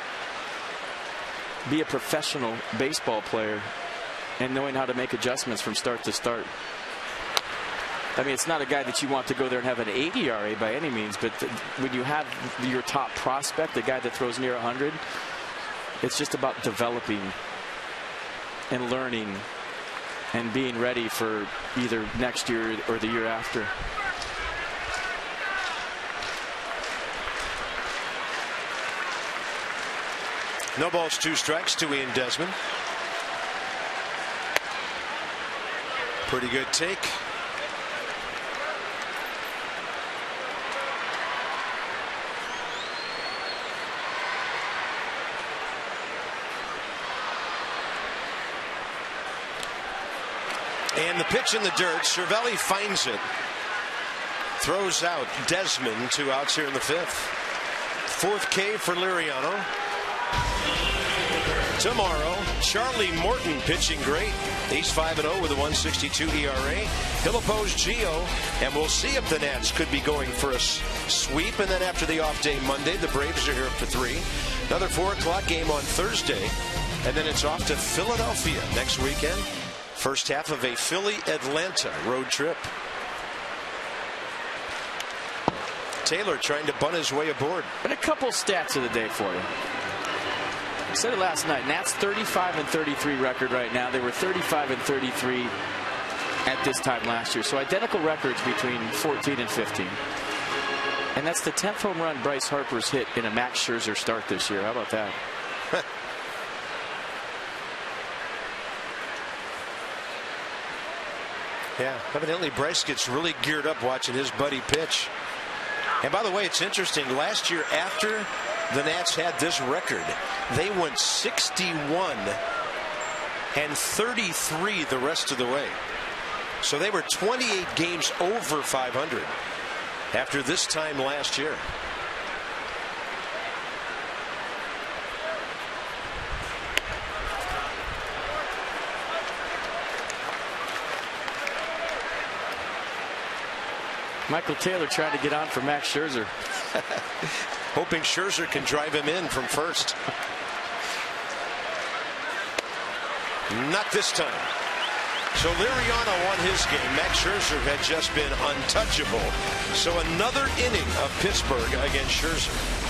be a professional baseball player and knowing how to make adjustments from start to start. I mean, it's not a guy that you want to go there and have an 8 ERA by any means, but when you have your top prospect, the guy that throws near 100, it's just about developing and learning and being ready for either next year or the year after. No balls, 2 strikes to Ian Desmond. Pretty good take. And the pitch in the dirt. Cervelli finds it. Throws out Desmond. 2 outs here in the 5th. 4th K for Liriano. Tomorrow, Charlie Morton pitching great. He's 5-0 with a 1.62 ERA. He'll oppose Gio, and we'll see if the Nats could be going for a sweep. And then after the off day Monday, the Braves are here for 3. Another 4 o'clock game on Thursday. And then it's off to Philadelphia next weekend. First half of a Philly-Atlanta road trip. Taylor trying to bunt his way aboard. And a couple stats of the day for you. I said it last night. Nats 35 and 33 record right now. They were 35 and 33 at this time last year. So identical records between 14 and 15. And that's the 10th home run Bryce Harper's hit in a Max Scherzer start this year. How about that? Yeah, evidently Bryce gets really geared up watching his buddy pitch. And by the way, it's interesting. Last year, after the Nats had this record, they went 61 and 33 the rest of the way. So they were 28 games over 500 after this time last year. Michael Taylor trying to get on for Max Scherzer. Hoping Scherzer can drive him in from first. Not this time. So Liriano won his game. Max Scherzer had just been untouchable. So another inning of Pittsburgh against Scherzer.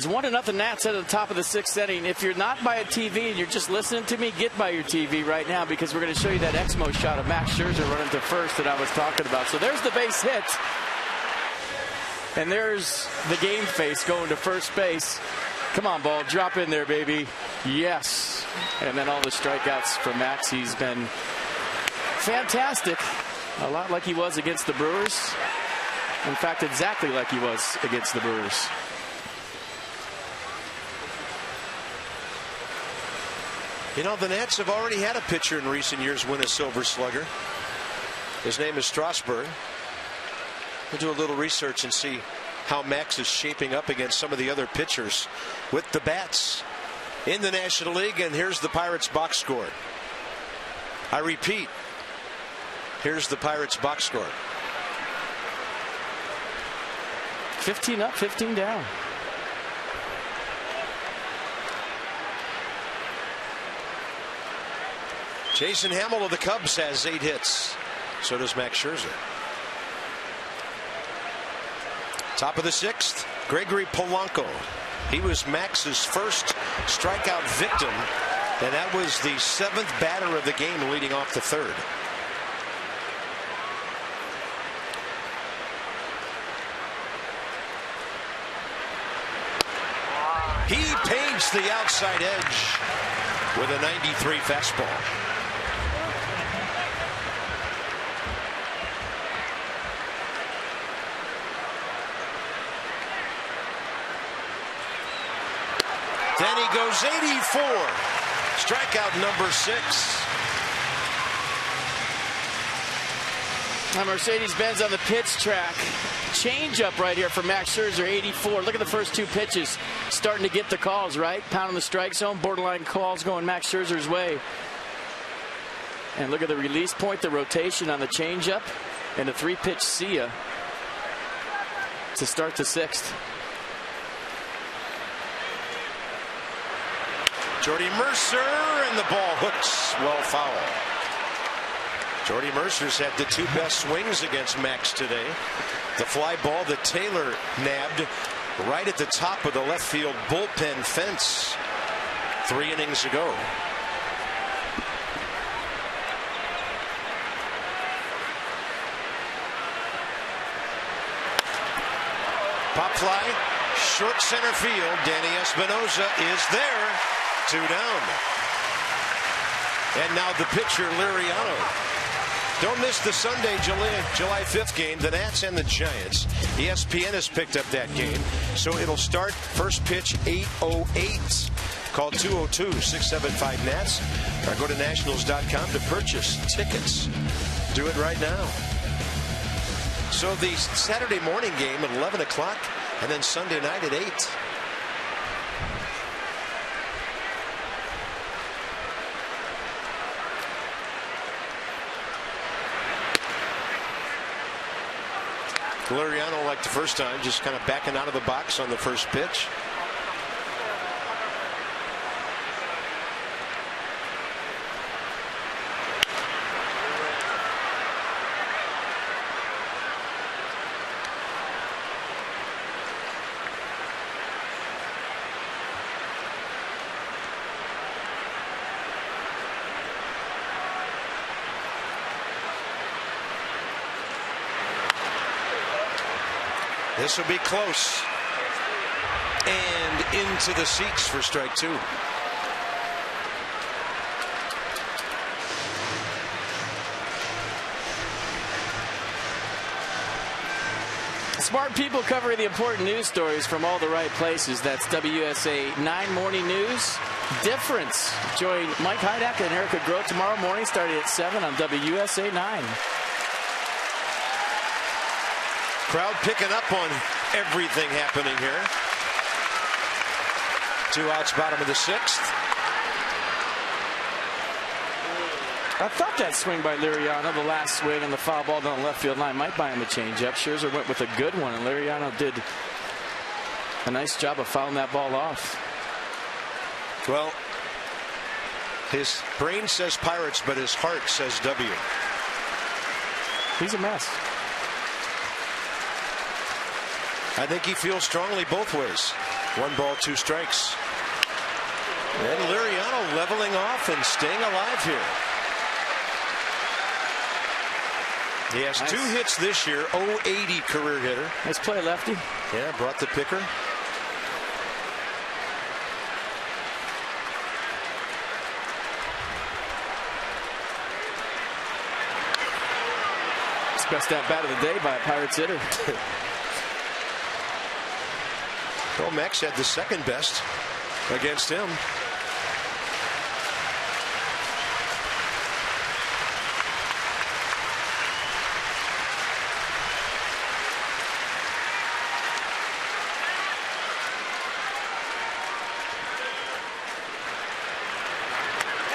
It's 1-0 Nats at the top of the 6th inning. If you're not by a TV and you're just listening to me, get by your TV right now, because we're going to show you that Exmo shot of Max Scherzer running to first that I was talking about. So there's the base hit. And there's the game face going to first base. Come on, ball. Drop in there, baby. Yes. And then all the strikeouts for Max. He's been fantastic. A lot like he was against the Brewers. In fact, exactly like he was against the Brewers. You know, the Nats have already had a pitcher in recent years win a Silver Slugger. His name is Strasburg. We'll do a little research and see how Max is shaping up against some of the other pitchers with the bats in the National League. And here's the Pirates box score. I repeat, here's the Pirates box score. 15 up, 15 down. Jason Hamill of the Cubs has 8 hits. So does Max Scherzer. Top of the 6th, Gregory Polanco. He was Max's first strikeout victim, and that was the 7th batter of the game leading off the 3rd. He paints the outside edge with a 93 fastball. Then he goes 84. Strikeout number 6. Now Mercedes-Benz on the pitch track. Change up right here for Max Scherzer, 84. Look at the first 2 pitches. Starting to get the calls, right? Pounding the strike zone. Borderline calls going Max Scherzer's way. And look at the release point, the rotation on the changeup, and the 3-pitch see ya to start the 6th. Jordy Mercer, and the ball hooks well foul. Jordy Mercer's had the 2 best swings against Max today. The fly ball that Taylor nabbed right at the top of the left field bullpen fence 3 innings ago. Pop fly, short center field. Danny Espinosa is there. 2 down. And now the pitcher, Liriano. Don't miss the Sunday, July 5th game, the Nats and the Giants. ESPN has picked up that game, so it'll start first pitch 8:08. Call 202-675-NATS or go to nationals.com to purchase tickets. Do it right now. So the Saturday morning game at 11 o'clock and then Sunday night at 8. Liriano, like the first time, just kind of backing out of the box on the first pitch. This will be close. And into the seats for strike 2. Smart people covering the important news stories from all the right places. That's WSA 9 Morning News. Difference. Join Mike Hydak and Erica Groh tomorrow morning starting at 7 on WSA 9. Crowd picking up on everything happening here. 2 outs, bottom of the 6th. I thought that swing by Liriano, the last swing on the foul ball down the left field line, might buy him a changeup. Scherzer went with a good one, and Liriano did a nice job of fouling that ball off. Well, his brain says Pirates, but his heart says W. He's a mess. I think he feels strongly both ways. 1 ball, 2 strikes. And Liriano leveling off and staying alive here. He has 2 hits this year, 080 career hitter. Nice play, lefty. Yeah, brought the picker. Best at bat of the day by a Pirates hitter. Well, Max had the second best against him.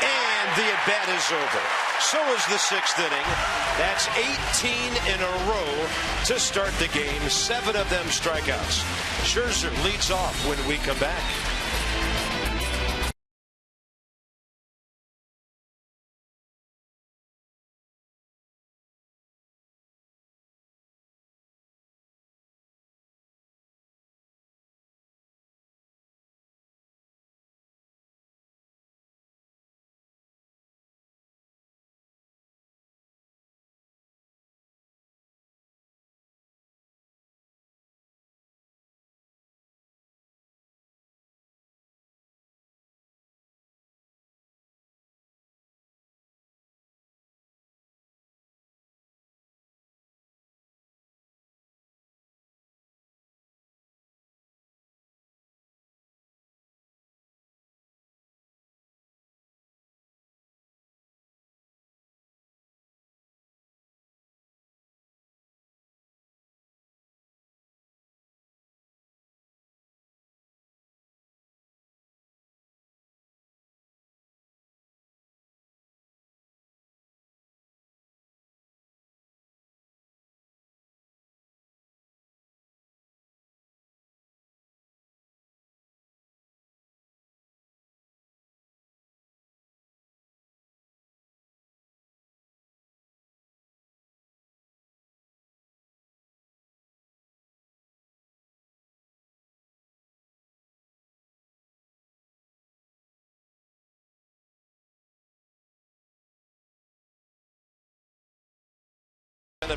And the at-bat is over. So is the 6th inning. That's 18 in a row to start the game. 7 of them strikeouts. Scherzer leads off when we come back.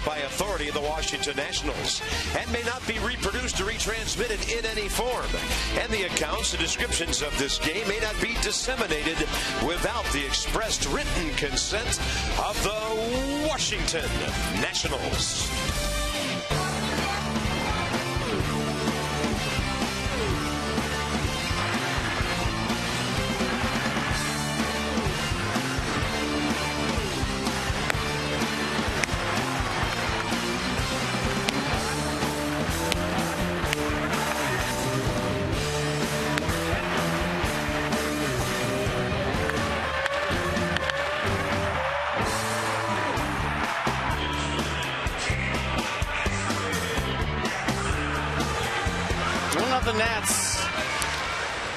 By authority of the Washington Nationals and may not be reproduced or retransmitted in any form. And the accounts and descriptions of this game may not be disseminated without the expressed written consent of the Washington Nationals. The Nats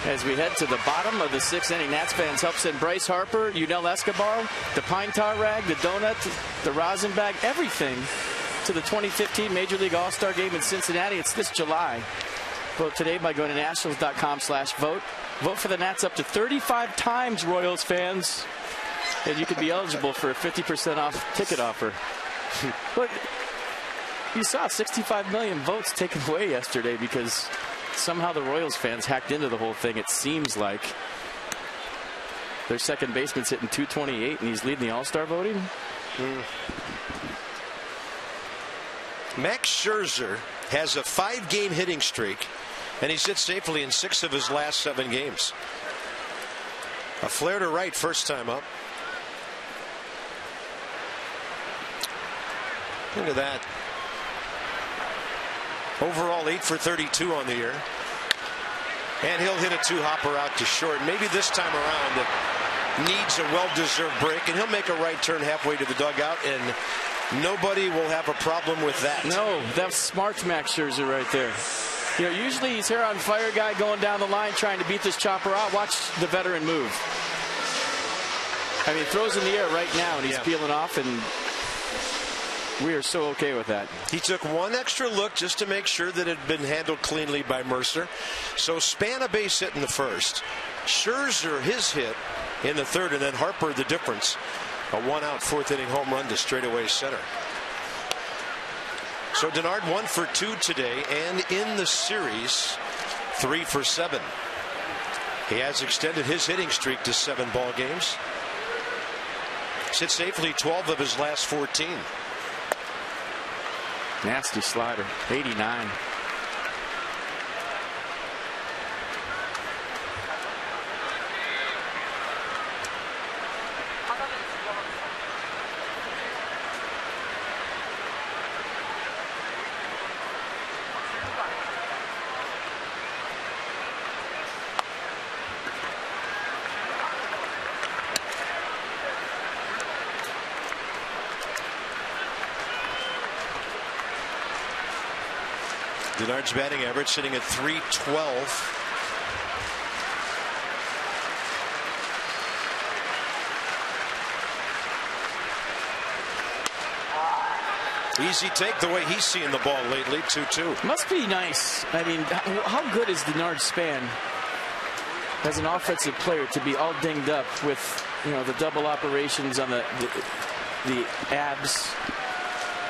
as we head to the bottom of the 6th inning. Nats fans help send Bryce Harper, Yunel Escobar, the pine tar rag, the donut, the rosin bag, everything to the 2015 Major League All-Star Game in Cincinnati. It's this July. Vote today by going to nationals.com/vote. Vote for the Nats up to 35 times, Royals fans, and you could be eligible for a 50% off ticket offer. Look, you saw 65 million votes taken away yesterday because somehow the Royals fans hacked into the whole thing. It seems like their second baseman's hitting .228 and he's leading the All-Star voting. Max Scherzer has a 5-game hitting streak, and he's hit safely in 6 of his last 7 games. A flare to right first time up. Look at that. Overall 8 for 32 on the year. And he'll hit a 2-hopper out to short. Maybe this time around needs a well-deserved break, and he'll make a right turn halfway to the dugout, and nobody will have a problem with that. No, that's smart Max Scherzer right there. You know, usually he's hair on fire guy going down the line trying to beat this chopper out. Watch the veteran move. I mean, he throws in the air right now, and he's peeling off, and We are so okay with that. He took one extra look just to make sure that it had been handled cleanly by Mercer. So Span a base hit in the first. Scherzer his hit in the third, and then Harper the difference. A 1-out 4th inning home run to straightaway center. So Denard 1 for 2 today, and in the series 3 for 7. He has extended his hitting streak to 7 ball games. He's hit safely 12 of his last 14. Nasty slider. 89. Denard's batting average sitting at .312. Easy take the way he's seeing the ball lately. 2-2. Must be nice. I mean, how good is Denard's span as an offensive player to be all dinged up with, you know, the double operations on the abs,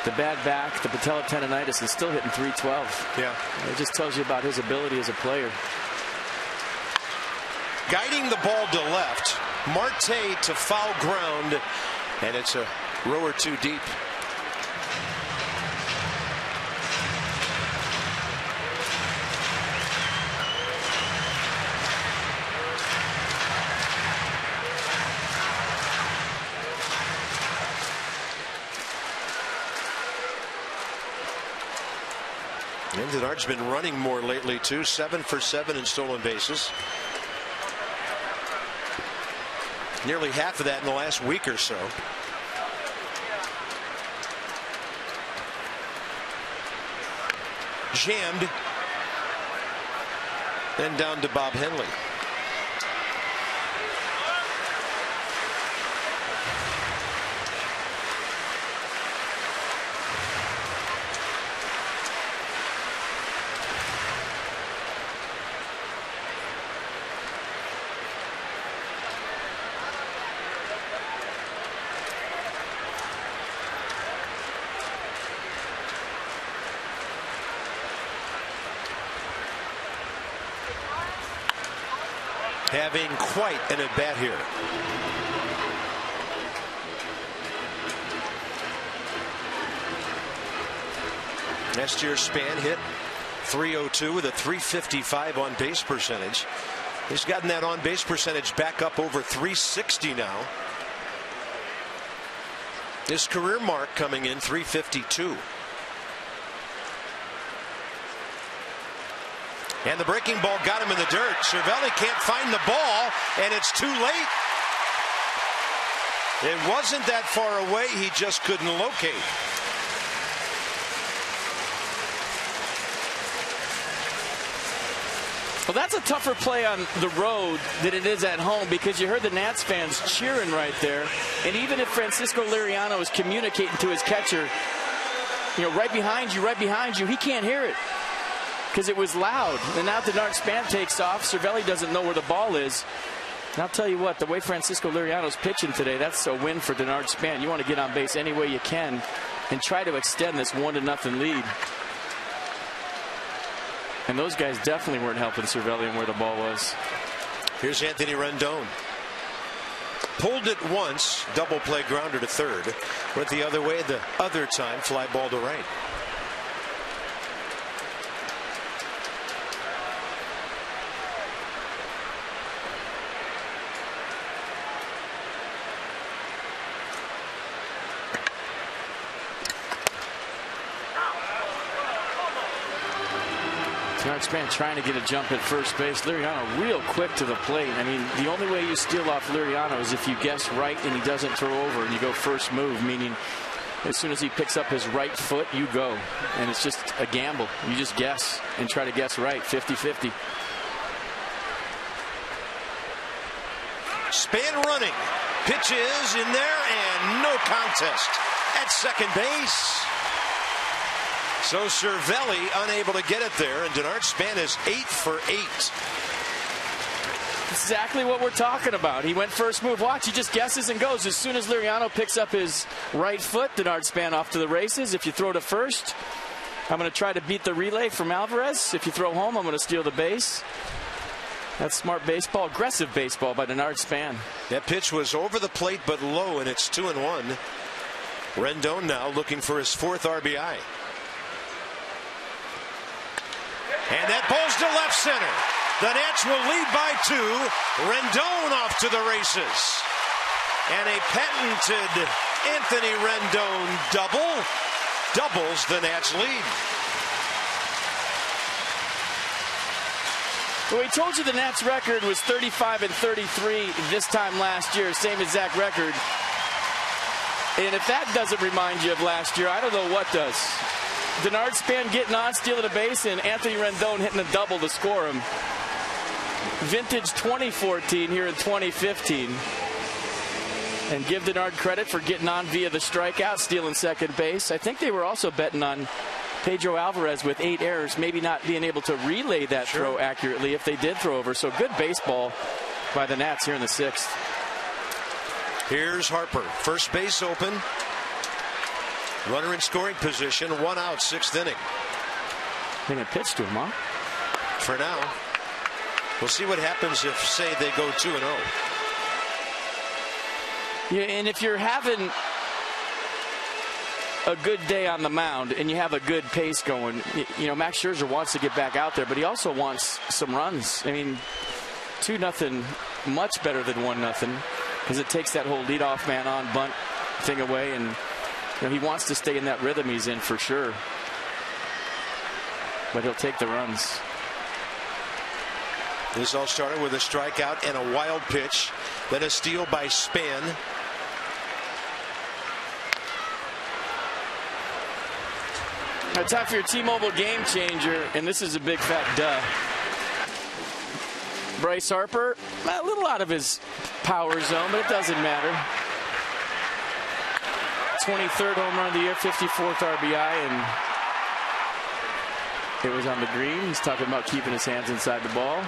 the bad back, the patella tendonitis, and still hitting .312. Yeah. It just tells you about his ability as a player. Guiding the ball to left. Marte to foul ground, and it's a row or two deep. And Denard's been running more lately too. 7 for 7 in stolen bases. Nearly half of that in the last week or so. Jammed. Then down to Bob Henley. Having quite an at-bat here. Last year's Span hit .302 with a .355 on base percentage. He's gotten that on base percentage back up over .360 now. His career mark coming in .352. And the breaking ball got him in the dirt. Cervelli can't find the ball, and it's too late. It wasn't that far away. He just couldn't locate. Well, that's a tougher play on the road than it is at home, because you heard the Nats fans cheering right there. And even if Francisco Liriano is communicating to his catcher, you know, right behind you, he can't hear it, because it was loud. And now Denard Span takes off. Cervelli doesn't know where the ball is. And I'll tell you what, the way Francisco Liriano's pitching today, that's a win for Denard Span. You want to get on base any way you can and try to extend this 1-0 lead. And those guys definitely weren't helping Cervelli and where the ball was. Here's Anthony Rendon. Pulled it once, double play grounder to third. Went the other way the other time, fly ball to right. Denard Span trying to get a jump at first base. Liriano real quick to the plate. I mean, the only way you steal off Liriano is if you guess right and he doesn't throw over and you go first move, meaning as soon as he picks up his right foot, you go. And it's just a gamble. You just guess and try to guess right. 50-50. Span running. Pitch is in there, and no contest. at second base. So Cervelli unable to get it there, and Denard Span is 8 for 8. Exactly what we're talking about. He went first move. Watch, he just guesses and goes. As soon as Liriano picks up his right foot, Denard Span off to the races. If you throw to first, I'm going to try to beat the relay from Alvarez. If you throw home, I'm going to steal the base. That's smart baseball, aggressive baseball by Denard Span. That pitch was over the plate but low, and it's 2-1. Rendon now looking for his 4th RBI. And that ball's to left center. The Nats will lead by 2. Rendon off to the races. And a patented Anthony Rendon doubles the Nats lead. Well, we told you the Nats record was 35-33 this time last year, same exact record. And if that doesn't remind you of last year, I don't know what does. Denard Span getting on, stealing a base, and Anthony Rendon hitting a double to score him. Vintage 2014 here in 2015. And give Denard credit for getting on via the strikeout, stealing second base. I think they were also betting on Pedro Alvarez with 8 errors, maybe not being able to relay that throw accurately if they did throw over. So good baseball by the Nats here in the 6th. Here's Harper, first base open. Runner in scoring position, 1 out, 6th inning. They're going to pitch to him, huh? For now. We'll see what happens if, say, they go 2-0. Yeah, and if you're having a good day on the mound and you have a good pace going, you know, Max Scherzer wants to get back out there, but he also wants some runs. I mean, 2-0, much better than 1-0, because it takes that whole leadoff man on bunt thing away, and you know, he wants to stay in that rhythm he's in for sure. But he'll take the runs. This all started with a strikeout and a wild pitch, then a steal by Span. Now, time for your T-Mobile game changer, and this is a big fat duh. Bryce Harper, a little out of his power zone, but it doesn't matter. 23rd home run of the year, 54th RBI, and it was on the green. He's talking about keeping his hands inside the ball.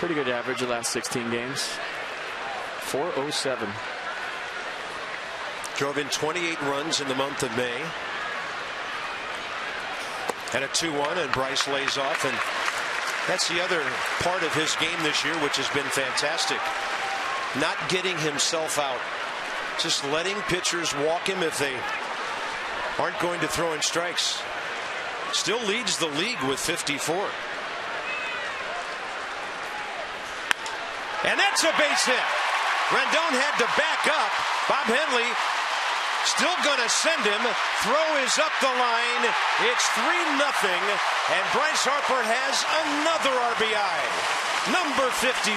Pretty good average the last 16 games. 407. Drove in 28 runs in the month of May. And a 2-1, and Bryce lays off, and that's the other part of his game this year, which has been fantastic. Not getting himself out. Just letting pitchers walk him if they aren't going to throw in strikes. Still leads the league with 54. And that's a base hit. Rendon had to back up. Bob Henley still going to send him. Throw is up the line. It's 3-0. And Bryce Harper has another RBI. Number 55.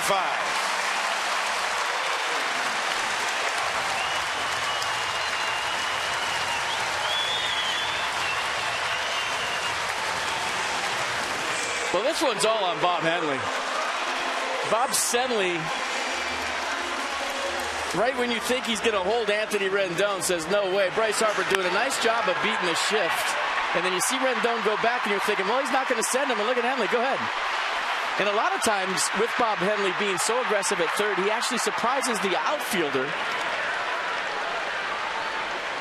Well, this one's all on Bob Henley. Bob Henley, right when you think he's going to hold Anthony Rendon, says, no way. Bryce Harper doing a nice job of beating the shift. And then you see Rendon go back and you're thinking, well, he's not going to send him. And look at Henley. Go ahead. And a lot of times with Bob Henley being so aggressive at third, he actually surprises the outfielder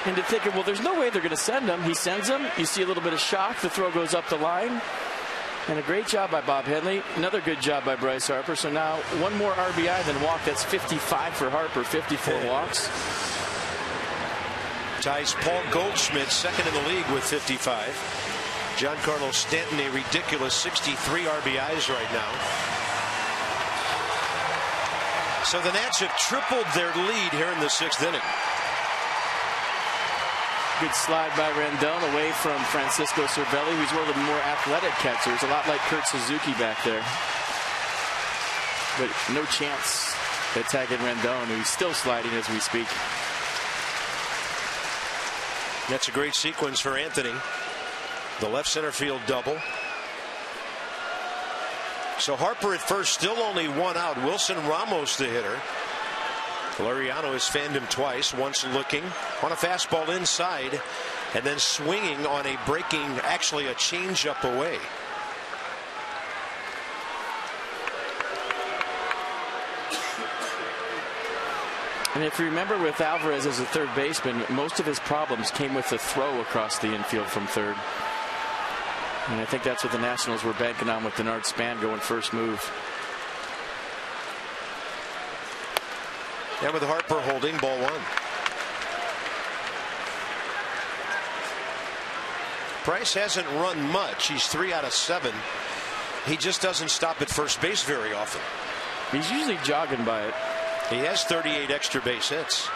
into thinking, well, there's no way they're going to send him. He sends him. You see a little bit of shock. The throw goes up the line. And a great job by Bob Henley. Another good job by Bryce Harper. So now one more RBI than walk. That's 55 for Harper. 54 walks. Ties Paul Goldschmidt second in the league with 55. Giancarlo Stanton a ridiculous 63 RBIs right now. So the Nats have tripled their lead here in the 6th inning. Good slide by Rendon away from Francisco Cervelli, who's one of the more athletic catchers, a lot like Kurt Suzuki back there. But no chance at tagging Rendon, who's still sliding as we speak. That's a great sequence for Anthony. The left center field double. So Harper at first, still only 1 out. Wilson Ramos the hitter. Laureano has fanned him twice, once looking on a fastball inside and then swinging on a breaking, actually a changeup away. And if you remember with Alvarez as a third baseman, most of his problems came with the throw across the infield from third. And I think that's what the Nationals were banking on with Denard Span going first move. And with Harper holding, ball 1. Bryce hasn't run much. He's 3 out of 7. He just doesn't stop at first base very often. He's usually jogging by it. He has 38 extra base hits.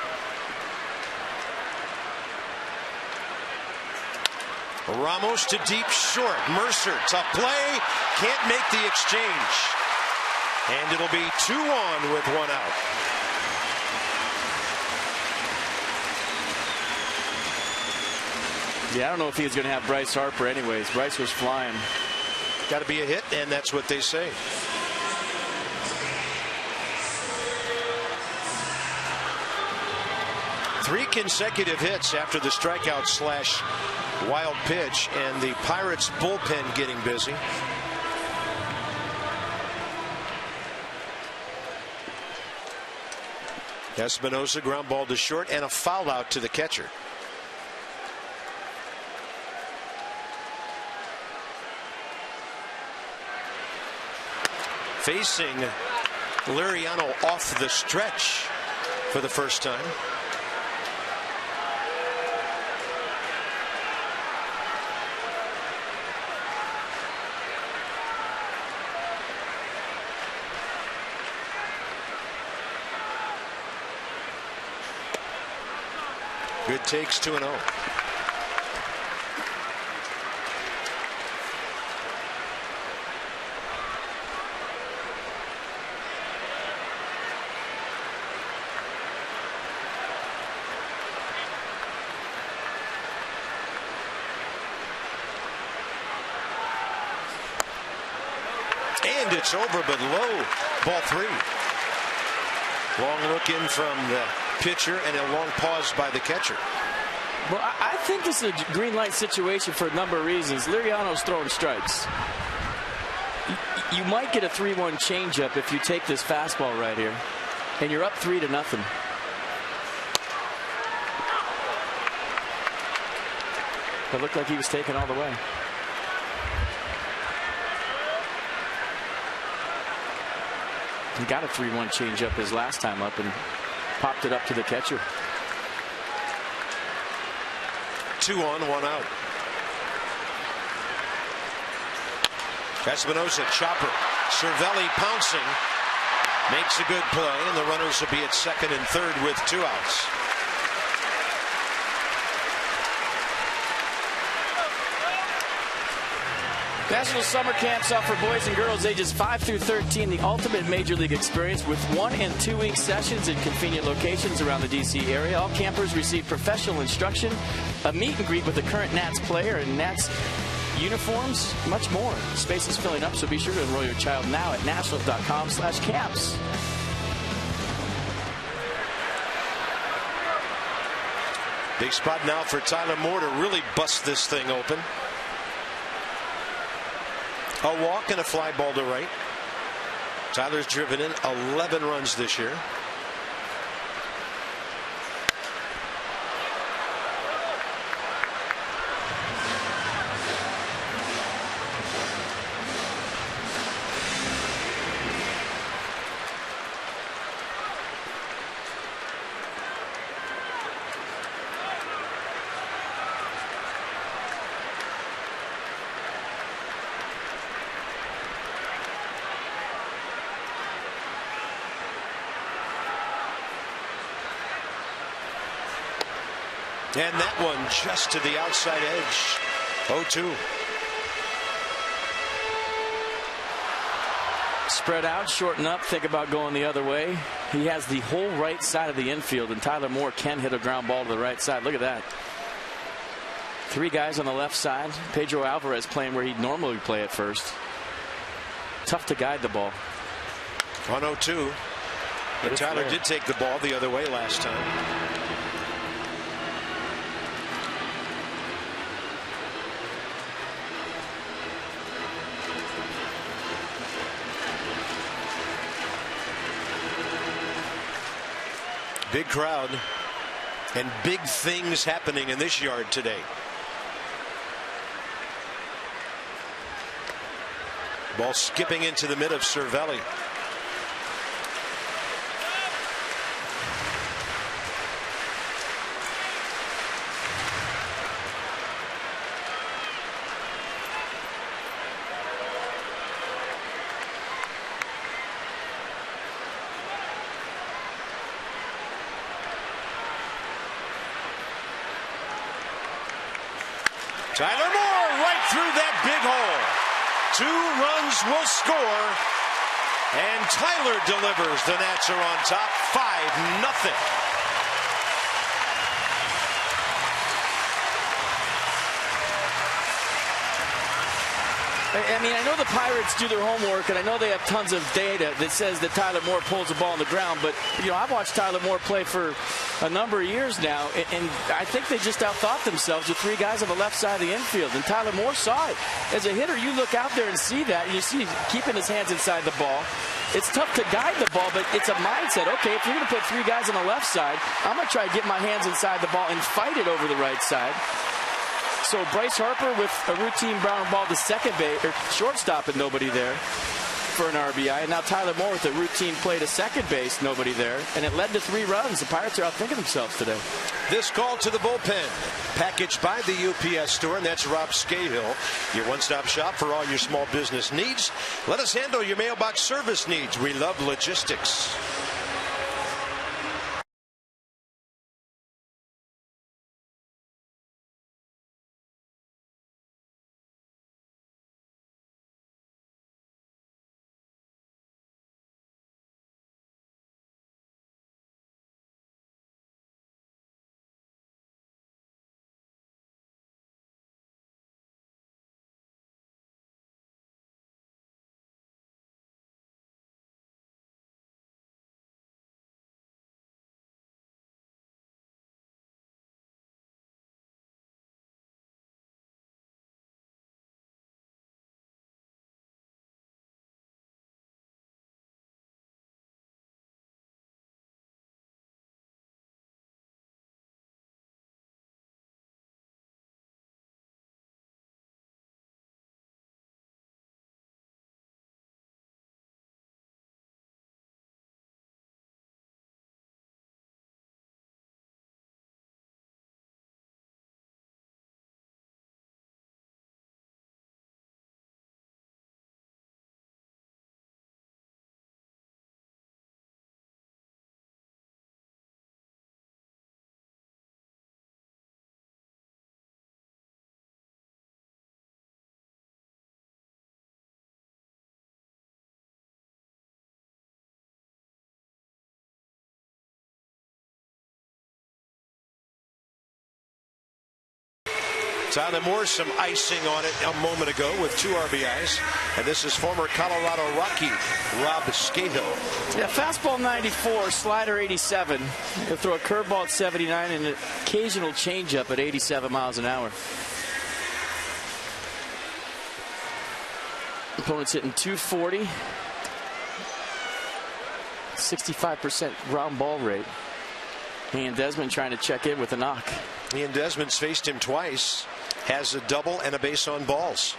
Ramos to deep short. Mercer, tough play. Can't make the exchange. And it'll be 2 on with 1 out. Yeah, I don't know if he was going to have Bryce Harper anyways. Bryce was flying. Got to be a hit, and that's what they say. Three consecutive hits after the strikeout slash wild pitch, and the Pirates bullpen getting busy. Espinosa ground ball to short and a foul out to the catcher. Facing Laureano off the stretch for the first time. Good takes, 2-0. And it's over, but low. Ball 3. Long look in from the pitcher and a long pause by the catcher. Well, I think this is a green light situation for a number of reasons. Laureano's throwing strikes. You might get a 3-1 changeup if you take this fastball right here, and you're up 3-0. But it looked like he was taken all the way. He got a 3-1 changeup his last time up and popped it up to the catcher. 2 on, 1 out. Espinosa, chopper. Cervelli pouncing. Makes a good play, and the runners will be at second and third with 2 outs. National Summer Camps offer boys and girls ages 5 through 13 the ultimate Major League experience with 1- and 2-week sessions in convenient locations around the D.C. area. All campers receive professional instruction, a meet and greet with a current Nats player, and Nats uniforms, much more. Space is filling up, so be sure to enroll your child now at nationals.com/camps. Big spot now for Tyler Moore to really bust this thing open. A walk and a fly ball to right. Tyler's driven in 11 runs this year. And that one just to the outside edge. 0-2. Spread out, shorten up, think about going the other way. He has the whole right side of the infield, and Tyler Moore can hit a ground ball to the right side. Look at that. Three guys on the left side. Pedro Alvarez playing where he'd normally play at first. Tough to guide the ball. 1-0-2. But Tyler did take the ball the other way last time. Big crowd and big things happening in this yard today. Ball skipping into the mid of Cervelli. Tyler Moore right through that big hole. 2 runs will score. And Tyler delivers. The Nats are on top 5-0. I mean, I know the Pirates do their homework, and I know they have tons of data that says that Tyler Moore pulls the ball on the ground. But, you know, I've watched Tyler Moore play for a number of years now, and I think they just outthought themselves with 3 guys on the left side of the infield. And Tyler Moore saw it. As a hitter, you look out there and see that, and you see keeping his hands inside the ball. It's tough to guide the ball, but it's a mindset. Okay, if you're going to put 3 guys on the left side, I'm going to try to get my hands inside the ball and fight it over the right side. So Bryce Harper with a routine ground ball to second base or shortstop and nobody there for an RBI. And now Tyler Moore with a routine play to second base, nobody there. And it led to 3 runs. The Pirates are outthinking themselves today. This call to the bullpen, packaged by the UPS store, and that's Rob Scahill, your one-stop shop for all your small business needs. Let us handle your mailbox service needs. We love logistics. Tyler Moore, some icing on it a moment ago with 2 RBIs. And this is former Colorado Rocky Rob Scahill. Yeah, fastball 94, slider 87. He'll throw a curveball at 79 and an occasional changeup at 87 miles an hour. Opponent's hitting 240. 65% ground ball rate. And Desmond trying to check in with a knock. Ian Desmond's faced him twice. Has a double and a base on balls.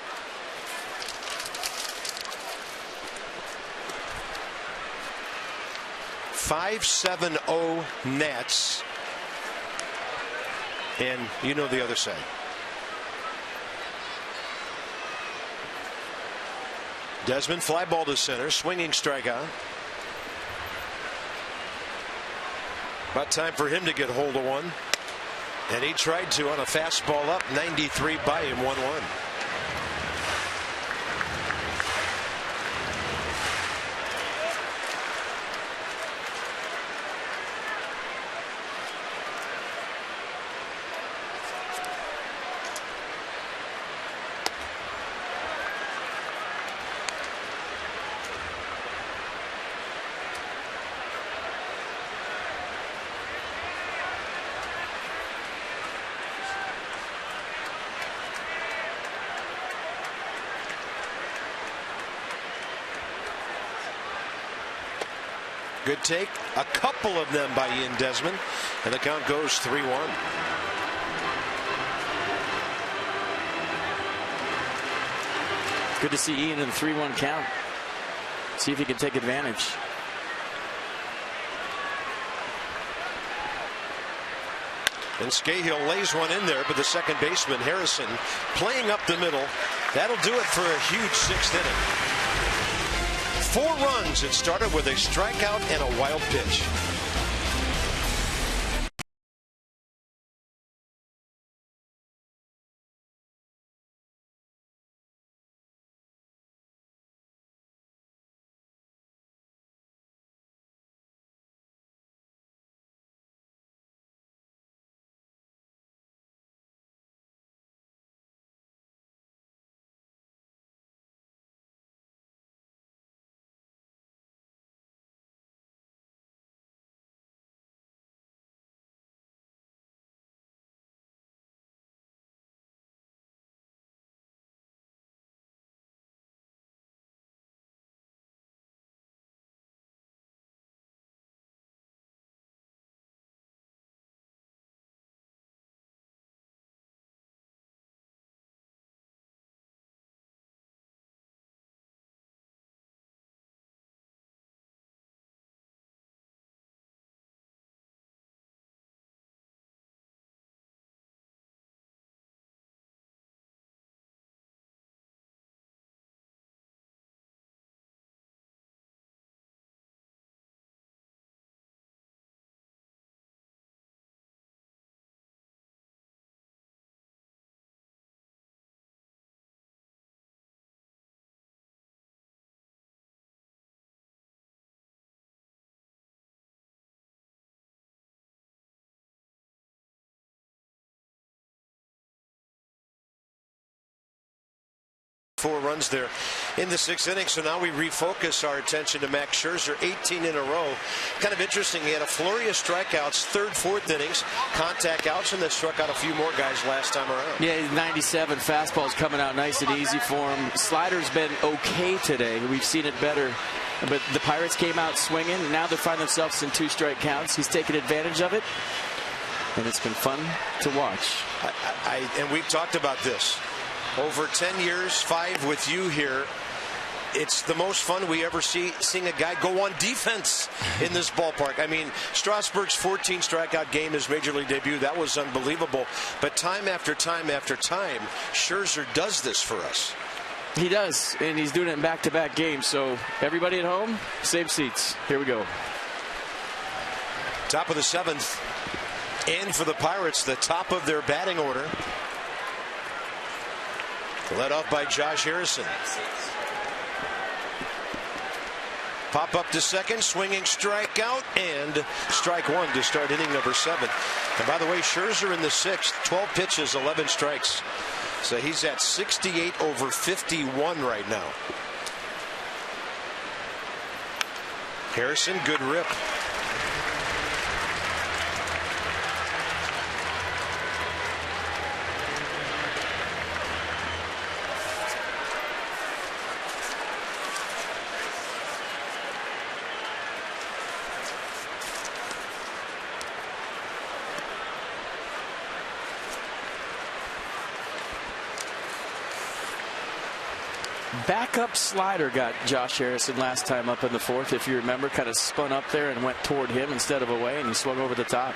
.570 Nats. And you know the other side. Desmond fly ball to center, swinging strikeout. About time for him to get hold of one. And he tried to on a fastball up, 93 by him, 1-1. Good take. A couple of them by Ian Desmond. And the count goes 3-1. Good to see Ian in the 3-1 count. See if he can take advantage. And Scahill lays one in there, but the second baseman, Harrison, playing up the middle. That'll do it for a huge 6th inning. 4 runs. It started with a strikeout and a wild pitch. Four runs there in the 6th inning. So now we refocus our attention to Max Scherzer. 18 in a row. Kind of interesting. He had a flurry of strikeouts, 3rd, 4th innings, contact outs, and then struck out a few more guys last time around. Yeah, he's 97. Fastball's coming out nice and easy for him. Slider's been okay today. We've seen it better. But the Pirates came out swinging, and now they find themselves in 2-strike counts. He's taken advantage of it, and it's been fun to watch. And we've talked about this. Over 10 years, 5 with you here, it's the most fun we ever seeing a guy go on defense in this ballpark. I mean, Strasburg's 14 strikeout game, his major league debut, that was unbelievable. But time after time after time, Scherzer does this for us. He does, and he's doing it in back-to-back games. So everybody at home, save seats. Here we go. Top of the 7th, and for the Pirates, the top of their batting order. Led off by Josh Harrison. Pop up to second, swinging strikeout, and strike 1 to start inning number 7. And by the way, Scherzer in the 6th, 12 pitches, 11 strikes. So he's at 68 over 51 right now. Harrison, good rip. Backup slider got Josh Harrison last time up in the 4th, if you remember. Kind of spun up there and went toward him instead of away, and he swung over the top.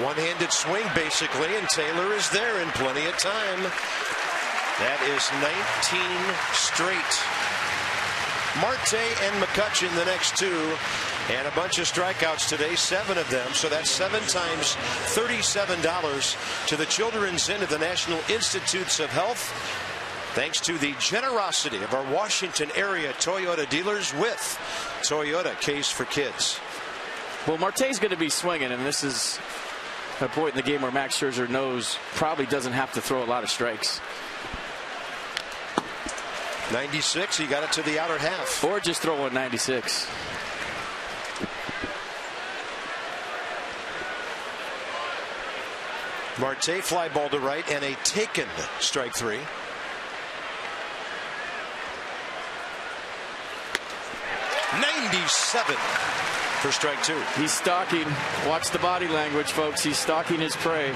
One-handed swing, basically, and Taylor is there in plenty of time. That is 19 straight. Marte and McCutchen, the next 2. And a bunch of strikeouts today, 7 of them. So that's 7 times $37 to the children's end of the National Institutes of Health. Thanks to the generosity of our Washington area Toyota dealers with Toyota Case for Kids. Well, Marte's going to be swinging, and this is a point in the game where Max Scherzer knows probably doesn't have to throw a lot of strikes. 96, he got it to the outer half. Or just throw 196. Marte fly ball to right and a taken strike 3. 97 for strike 2. He's stalking. Watch the body language, folks. He's stalking his prey.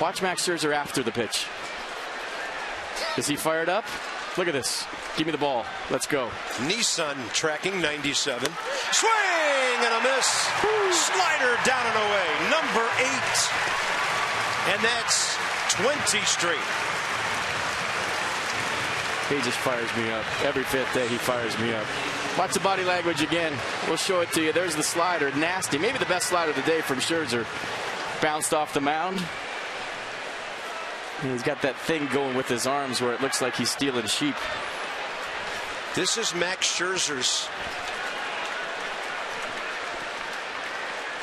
Watch Max Scherzer after the pitch. Is he fired up? Look at this. Give me the ball. Let's go. Nissan tracking 97. Swing and a miss. Slider down and away. Number 8. And that's 20 straight. He just fires me up. Every fifth day he fires me up. Watch the body language again. We'll show it to you. There's the slider. Nasty. Maybe the best slider of the day from Scherzer. Bounced off the mound. And he's got that thing going with his arms where it looks like he's stealing sheep. This is Max Scherzer's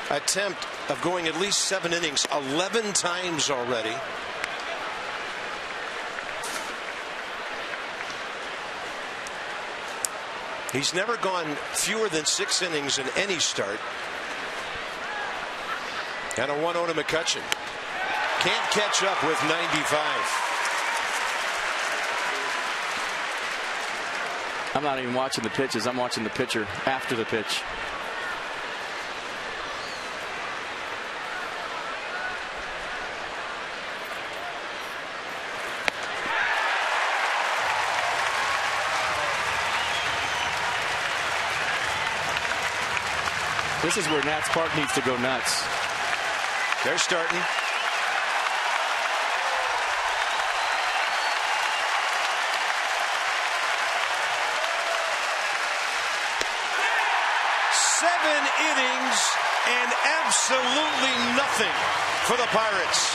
attempt of going at least 7 innings 11 times already. He's never gone fewer than 6 innings in any start. And a 1-0 to McCutchen. Can't catch up with 95. I'm not even watching the pitches. I'm watching the pitcher after the pitch. This is where Nats Park needs to go nuts. They're starting. Innings and absolutely nothing for the Pirates.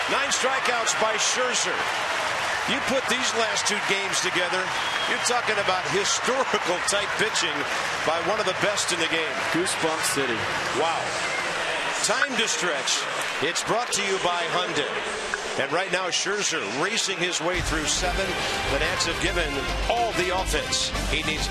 9 strikeouts by Scherzer. You put these last 2 games together, you're talking about historical type pitching by one of the best in the game. Goosebump City. Wow. Time to stretch. It's brought to you by Hyundai. And right now Scherzer racing his way through 7. The Nats have given all the offense he needs.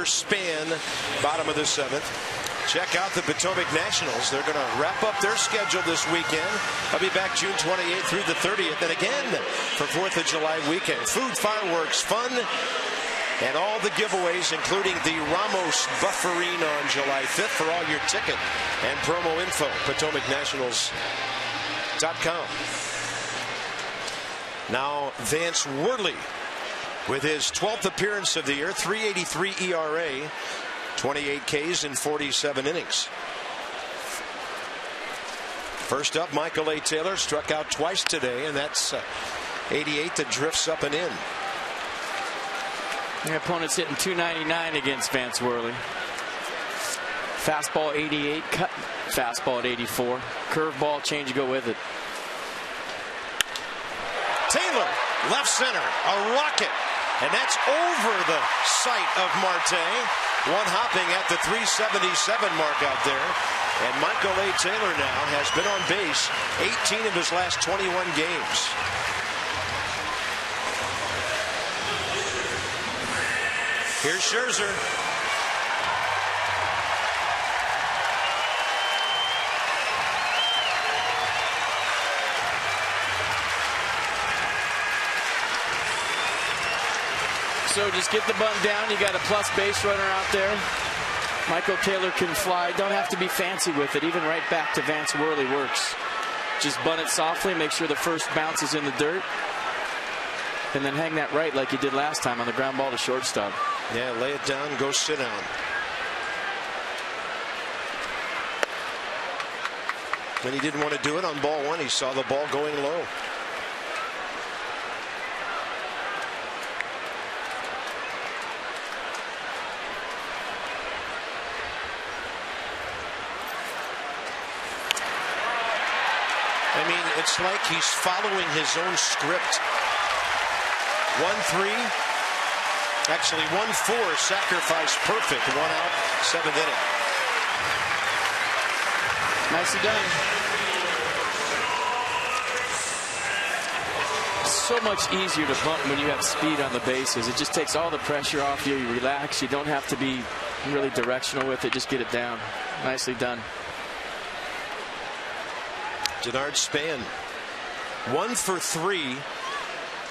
Span, bottom of the 7th. Check out the Potomac Nationals. They're going to wrap up their schedule this weekend. I'll be back June 28th through the 30th, and again for 4th of July weekend. Food, fireworks, fun, and all the giveaways, including the Ramos Bufferine on July 5th. For all your ticket and promo info, PotomacNationals.com. Now Vance Worley with his 12th appearance of the year, 3.83 ERA, 28 Ks in 47 innings. First up, Michael A. Taylor struck out twice today, and that's 88 that drifts up and in. Your opponent's hitting .299 against Vance Worley. Fastball 88, cut fastball at 84. Curveball, change, go with it. Taylor, left center, a rocket. And that's over the sight of Marte. One hopping at the 377 mark out there. And Michael A. Taylor now has been on base 18 of his last 21 games. Here's Scherzer. So just get the bunt down. You got a plus base runner out there. Michael Taylor can fly. Don't have to be fancy with it. Even right back to Vance Worley works. Just bunt it softly. Make sure the first bounce is in the dirt. And then hang that right like you did last time on the ground ball to shortstop. Yeah, lay it down, go sit down. When he didn't want to do it on ball one, he saw the ball going low. I mean, it's like he's following his own script. 1-3. Actually, 1-4. Sacrifice perfect. 1 out, 7th inning. Nicely done. So much easier to bunt when you have speed on the bases. It just takes all the pressure off you. You relax. You don't have to be really directional with it. Just get it down. Nicely done. Denard Span, 1 for 3,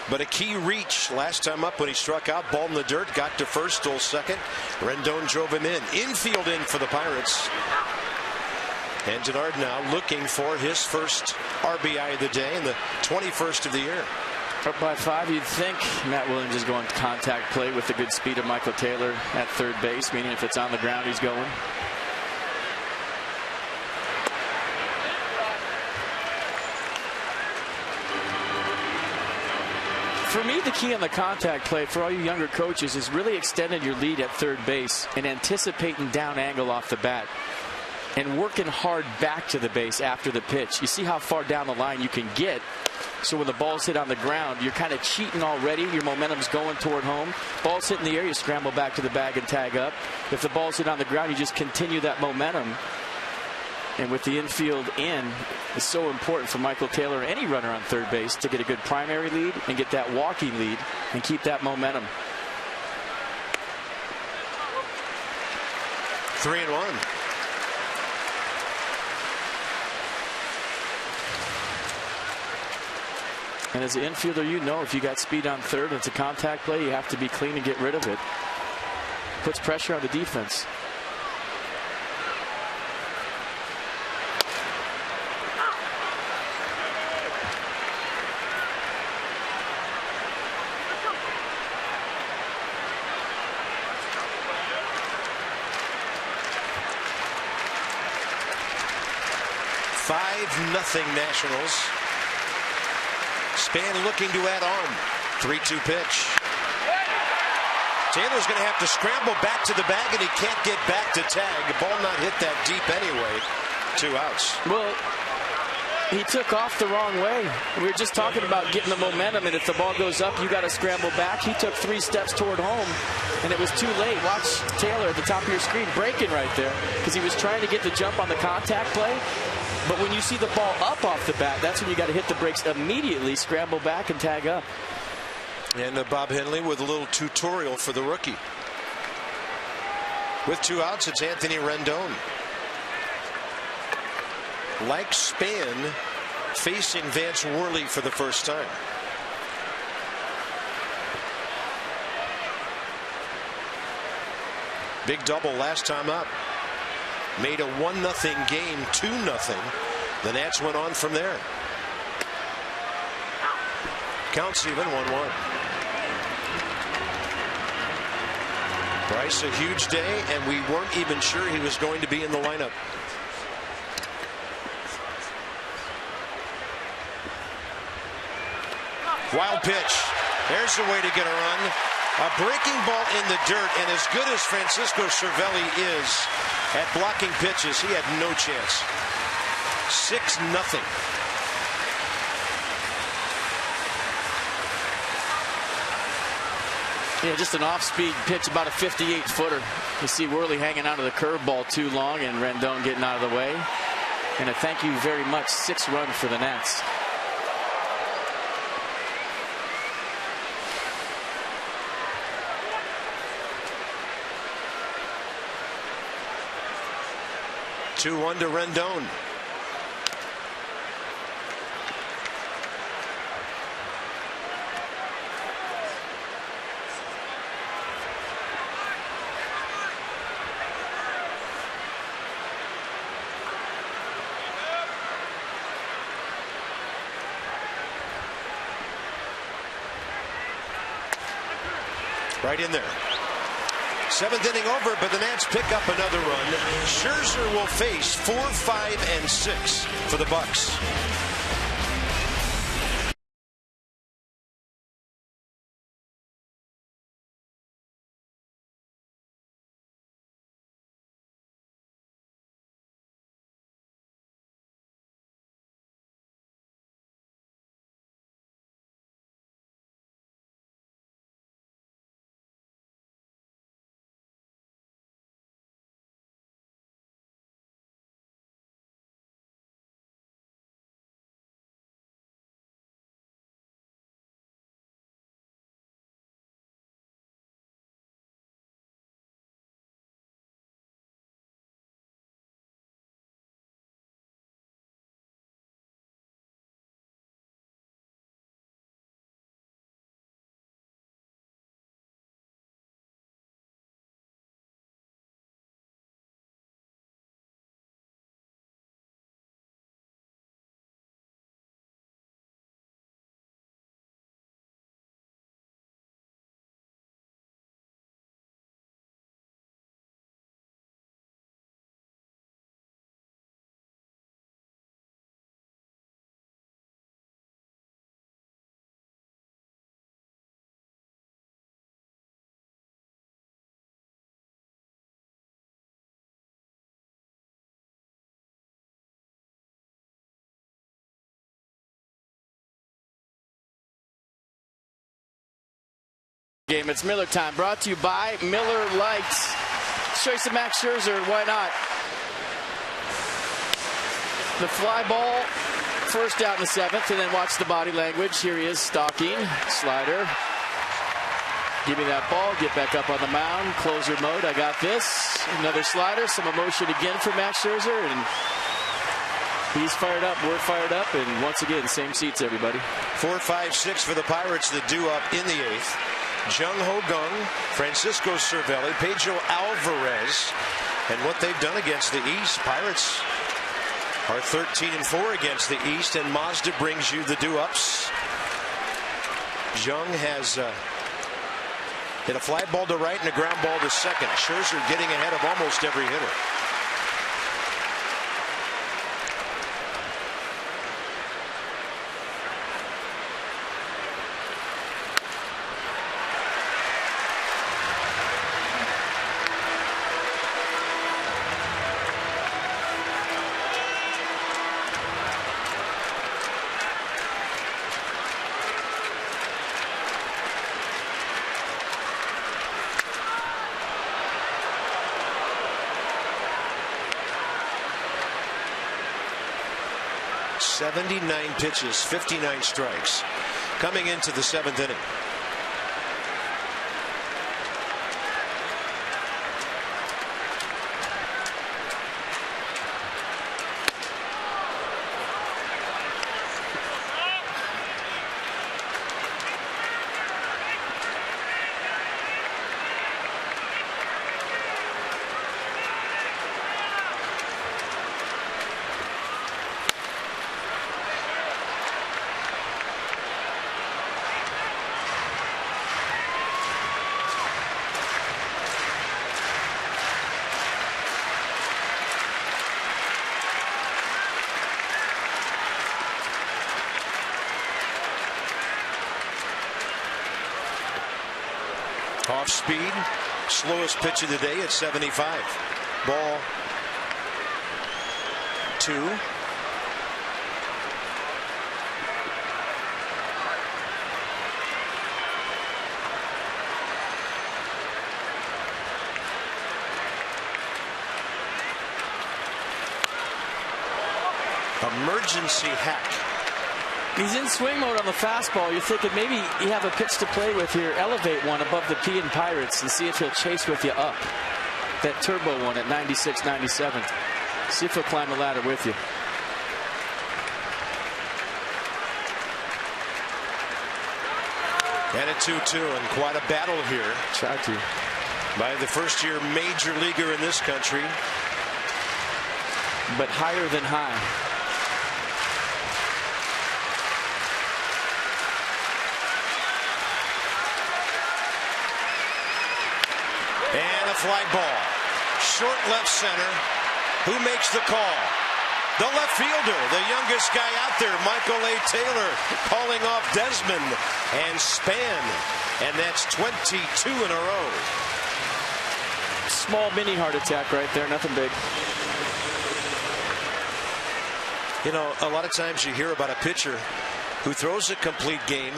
but a key reach last time up when he struck out. Ball in the dirt, got to first, stole second. Rendon drove him in. Infield in for the Pirates. And Denard now looking for his first RBI of the day and the 21st of the year. Up by 5, you'd think Matt Williams is going to contact play with the good speed of Michael Taylor at third base, meaning if it's on the ground, he's going. For me, the key on the contact play for all you younger coaches is really extending your lead at third base and anticipating down angle off the bat and working hard back to the base after the pitch. You see how far down the line you can get. So when the ball's hit on the ground, you're kind of cheating already. Your momentum's going toward home. Ball's hit in the air, you scramble back to the bag and tag up. If the ball's hit on the ground, you just continue that momentum. And with the infield in, it's so important for Michael Taylor, any runner on third base, to get a good primary lead and get that walking lead and keep that momentum. 3-1. And as an infielder, you know if you got speed on third and it's a contact play, you have to be clean and get rid of it. Puts pressure on the defense. Nothing Nationals. Span looking to add on. 3-2 pitch. Taylor's going to have to scramble back to the bag, and he can't get back to tag. The ball not hit that deep anyway. 2 outs. Well, he took off the wrong way. We were just talking about getting the momentum, and if the ball goes up, you got to scramble back. He took 3 steps toward home, and it was too late. Watch Taylor at the top of your screen breaking right there because he was trying to get the jump on the contact play. But when you see the ball up off the bat, that's when you got to hit the brakes immediately, scramble back, and tag up. And Bob Henley with a little tutorial for the rookie. With 2 outs, it's Anthony Rendon. Like Span, facing Vance Worley for the first time. Big double last time up. Made a 1-0 game 2-0. The Nats went on from there. Counts even 1-1. Bryce, a huge day, and we weren't even sure he was going to be in the lineup. Wild pitch. There's the way to get a run. A breaking ball in the dirt, and as good as Francisco Cervelli is at blocking pitches, he had no chance. 6-0. Yeah, just an off-speed pitch, about a 58-footer. You see Worley hanging out of the curveball too long and Rendon getting out of the way. And a thank you very much 6-run for the Nats. Two-one to Rendon. Right in there. 7th inning over, but the Nats pick up another run. Scherzer will face 4, 5, and 6 for the Bucks. Game. It's Miller time, brought to you by Miller Lights. Show you some Max Scherzer, why not? The fly ball, first out in the 7th, and then watch the body language. Here he is stalking, slider. Give me that ball, get back up on the mound, closer mode, I got this. Another slider, some emotion again for Max Scherzer, and he's fired up, we're fired up, and once again, same seats, everybody. 4, 5, 6 for the Pirates, the due up in the 8th. Jung Ho Gung, Francisco Cervelli, Pedro Alvarez, and what they've done against the East. Pirates are 13-4 against the East, and Mazda brings you the due-ups. Jung has hit a fly ball to right and a ground ball to second. Scherzer getting ahead of almost every hitter. .79 pitches, 59 strikes, coming into the 7th inning. Off speed, slowest pitch of the day at 75. Ball 2. Emergency hack. He's in swing mode on the fastball. You're thinking maybe you have a pitch to play with here. Elevate one above the P and Pirates and see if he'll chase with you up. That turbo one at 96, 97. See if he'll climb the ladder with you. And a 2-2, and quite a battle here. Try to. By the first-year major leaguer in this country. But higher than high. And a fly ball. Short left center. Who makes the call? The left fielder, the youngest guy out there, Michael A. Taylor, calling off Desmond and Span. And that's 22 in a row. Small mini heart attack right there, nothing big. You know, a lot of times you hear about a pitcher who throws a complete game,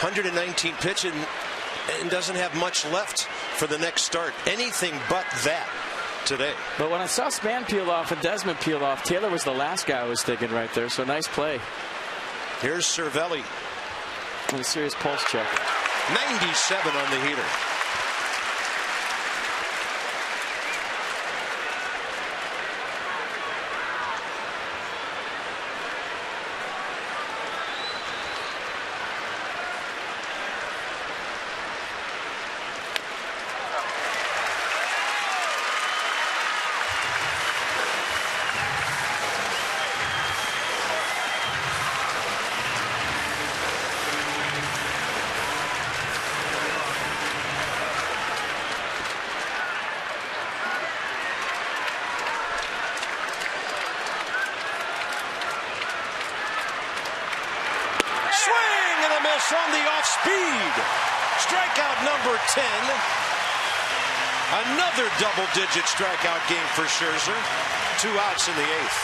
119 pitches, and doesn't have much left for the next start. Anything but that today. But when I saw Span peel off and Desmond peel off, Taylor was the last guy I was thinking right there. So nice play. Here's Cervelli. And a serious pulse check. 97 on the heater. On the off speed. Strikeout number 10. Another double-digit strikeout game for Scherzer. 2 outs in the 8th.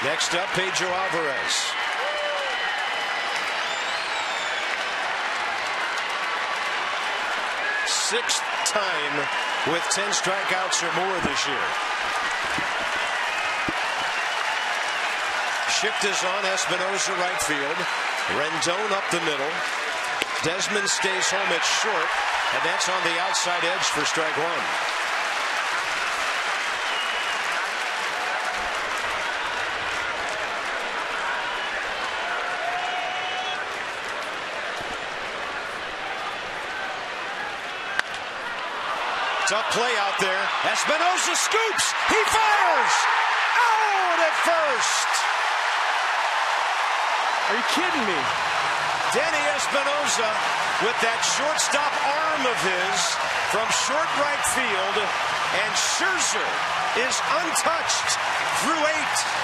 Next up, Pedro Alvarez. Sixth time with 10 strikeouts or more this year. Shift is on. Espinosa right field. Rendon up the middle. Desmond stays home at short, and that's on the outside edge for strike one. Tough play out there. Espinosa scoops. He fires. Out at first. Are you kidding me? Danny Espinosa with that shortstop arm of his from short right field. And Scherzer is untouched through 8.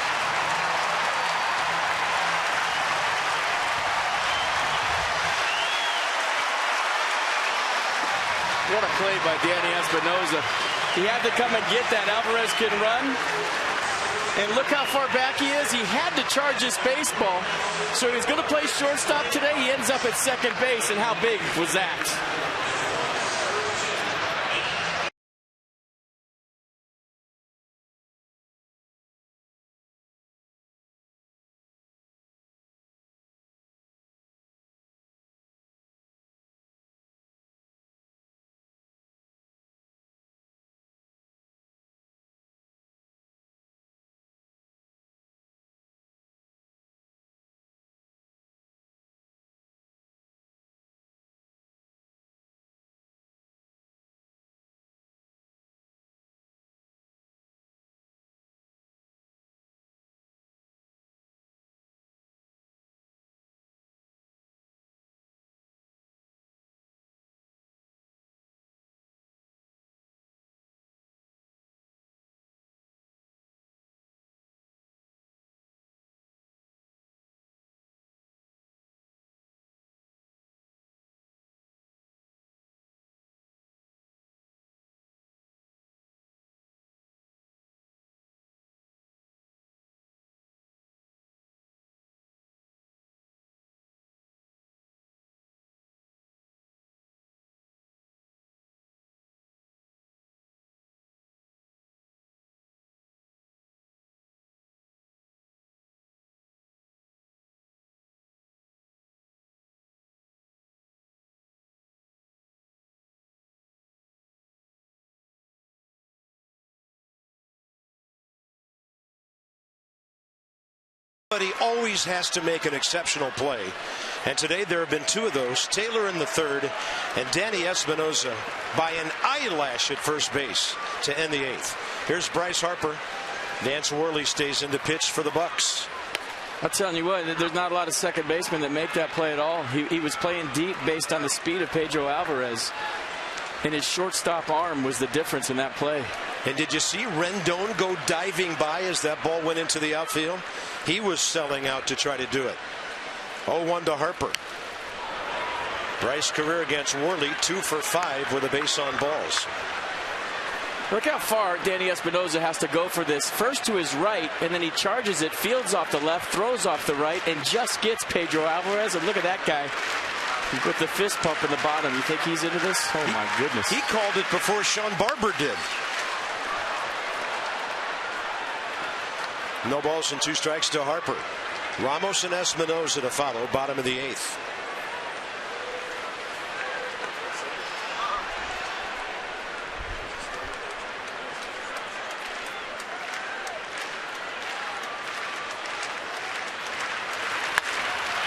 What a play by Danny Espinosa. He had to come and get that. Alvarez can run. And look how far back he is. He had to charge his baseball. So he's going to play shortstop today. He ends up at second base. And how big was that? But he always has to make an exceptional play. And today there have been two of those. Taylor in the third and Danny Espinosa by an eyelash at first base to end the eighth. Here's Bryce Harper. Nance Worley stays in to pitch for the Bucks. I'm telling you what, there's not a lot of second basemen that make that play at all. He was playing deep based on the speed of Pedro Alvarez. And his shortstop arm was the difference in that play. And did you see Rendon go diving by as that ball went into the outfield? He was selling out to try to do it. 0-1 to Harper. Bryce career against Worley, 2 for 5 with a base on balls. Look how far Danny Espinosa has to go for this. First to his right, and then he charges it, fields off the left, throws off the right, and just gets Pedro Alvarez. And look at that guy with the fist pump in the bottom. You think he's into this? Oh, my goodness. He called it before Sean Barber did. No balls and 2 strikes to Harper. Ramos and Espinosa to follow, bottom of the eighth.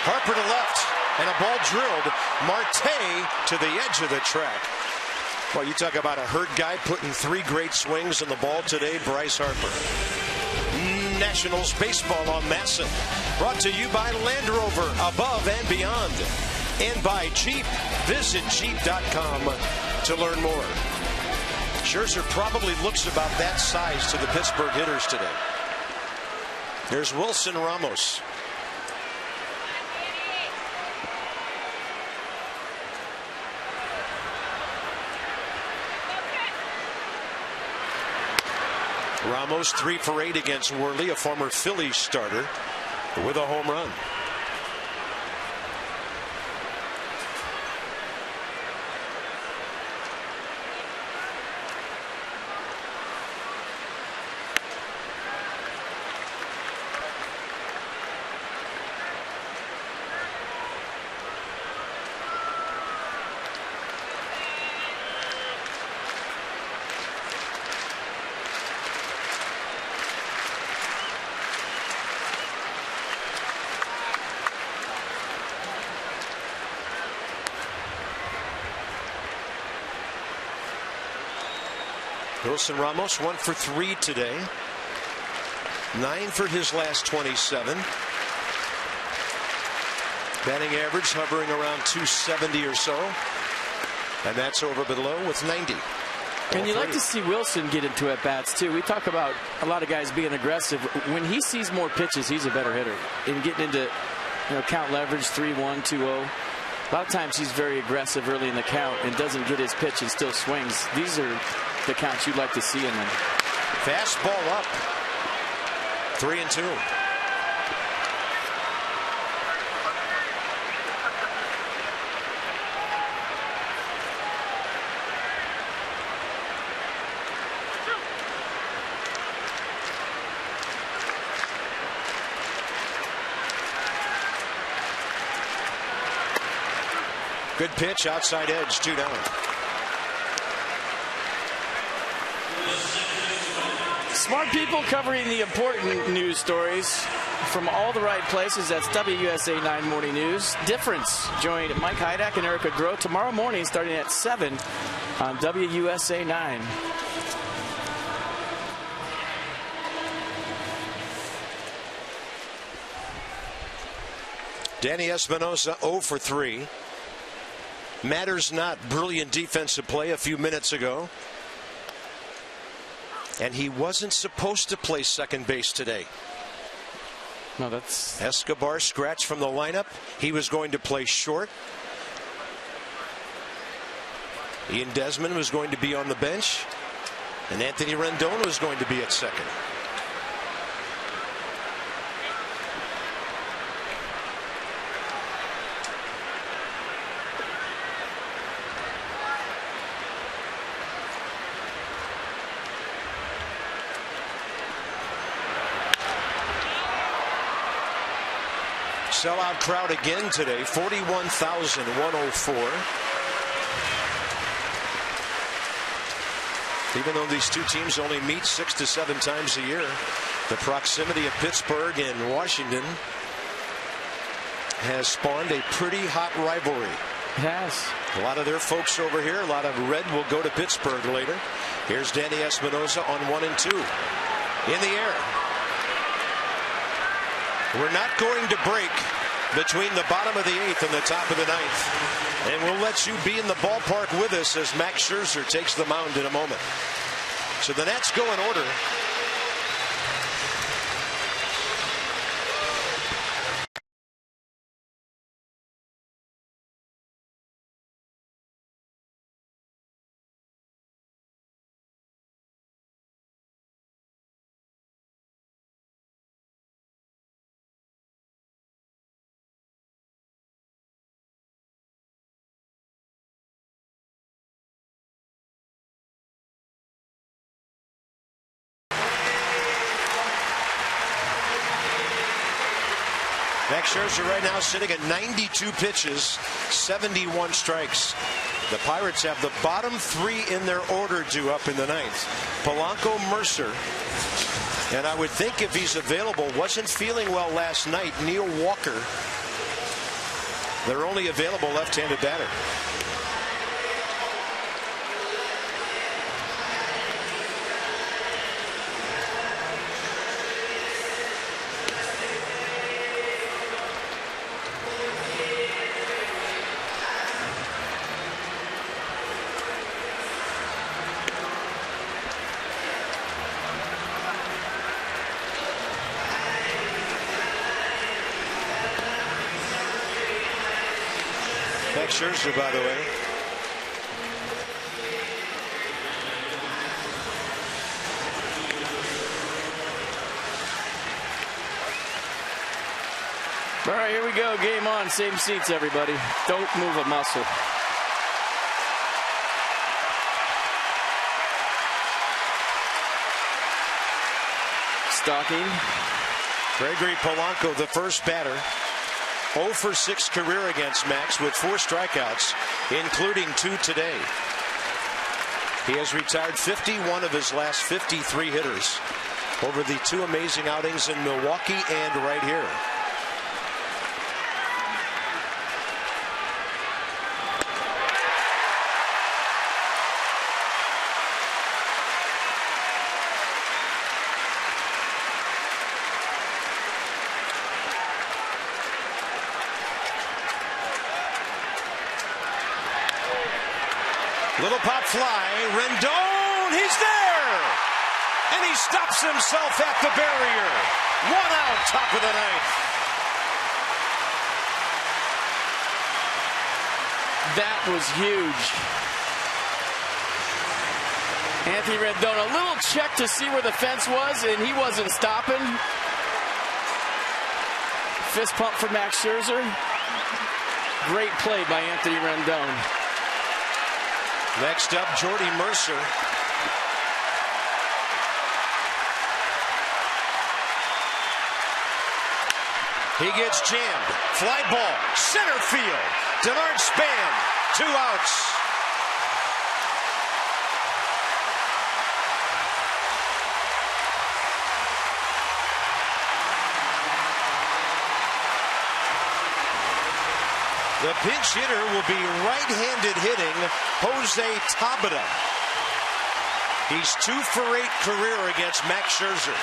Harper to left, and a ball drilled. Marte to the edge of the track. Well, you talk about a hurt guy putting 3 great swings on the ball today, Bryce Harper. Nationals baseball on Masson. Brought to you by Land Rover, above and beyond. And by Jeep. Visit Jeep.com to learn more. Scherzer probably looks about that size to the Pittsburgh hitters today. There's Wilson Ramos. Ramos 3 for 8 against Worley, a former Phillies starter, with a home run. Wilson Ramos 1 for 3 today. 9 for his last 27. Batting average hovering around 270 or so. And that's over below with 90. And you like to see Wilson get into at-bats, too. We talk about a lot of guys being aggressive. When he sees more pitches, he's a better hitter. And getting into, count leverage, 3-1, 2-0. A lot of times he's very aggressive early in the count and doesn't get his pitch and still swings. These are the counts you'd like to see in them. Fastball up. 3-2. Good pitch, outside edge, 2 down. Smart people covering the important news stories from all the right places. That's WUSA 9 Morning News. Difference. Join Mike Hydak and Erica Groh tomorrow morning starting at 7 on WUSA 9. Danny Espinosa 0 for 3. Matters not. Brilliant defensive play a few minutes ago. And he wasn't supposed to play second base today. No, that's Escobar scratched from the lineup. He was going to play short. Ian Desmond was going to be on the bench. And Anthony Rendon was going to be at second. Sellout crowd again today, 41,104. Even though these two teams only meet 6 to 7 times a year, the proximity of Pittsburgh and Washington has spawned a pretty hot rivalry. It has. A lot of their folks over here, a lot of red will go to Pittsburgh later. Here's Danny Espinosa on 1 and 2. In the air. We're not going to break between the bottom of the 8th and the top of the 9th. And we'll let you be in the ballpark with us as Max Scherzer takes the mound in a moment. So the Nats go in order. Max Scherzer right now sitting at 92 pitches, 71 strikes. The Pirates have the bottom 3 in their order due up in the 9th. Polanco, Mercer, and I would think if he's available, wasn't feeling well last night, Neil Walker, their only available left-handed batter. Max Scherzer, by the way. All right, here we go. Game on. Same seats, everybody. Don't move a muscle. Stalking. Gregory Polanco, the first batter. 0 for 6 career against Max with 4 strikeouts, including 2 today. He has retired 51 of his last 53 hitters over the 2 amazing outings in Milwaukee and right here. Little pop fly, Rendon, he's there! And he stops himself at the barrier. 1 out, top of the 9th. That was huge. Anthony Rendon, a little check to see where the fence was, and he wasn't stopping. Fist pump for Max Scherzer. Great play by Anthony Rendon. Next up, Jordy Mercer. He gets jammed. Fly ball, center field. Denard Span, 2 outs. The pinch hitter will be right-handed hitting Jose Tabata. He's 2 for 8 career against Max Scherzer.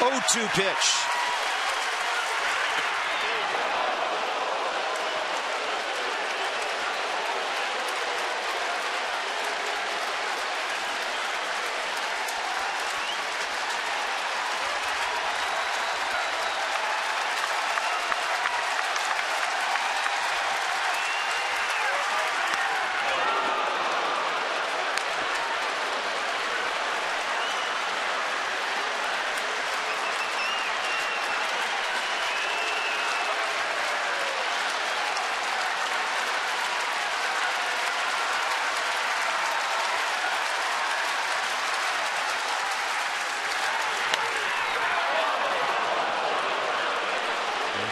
0-2 pitch.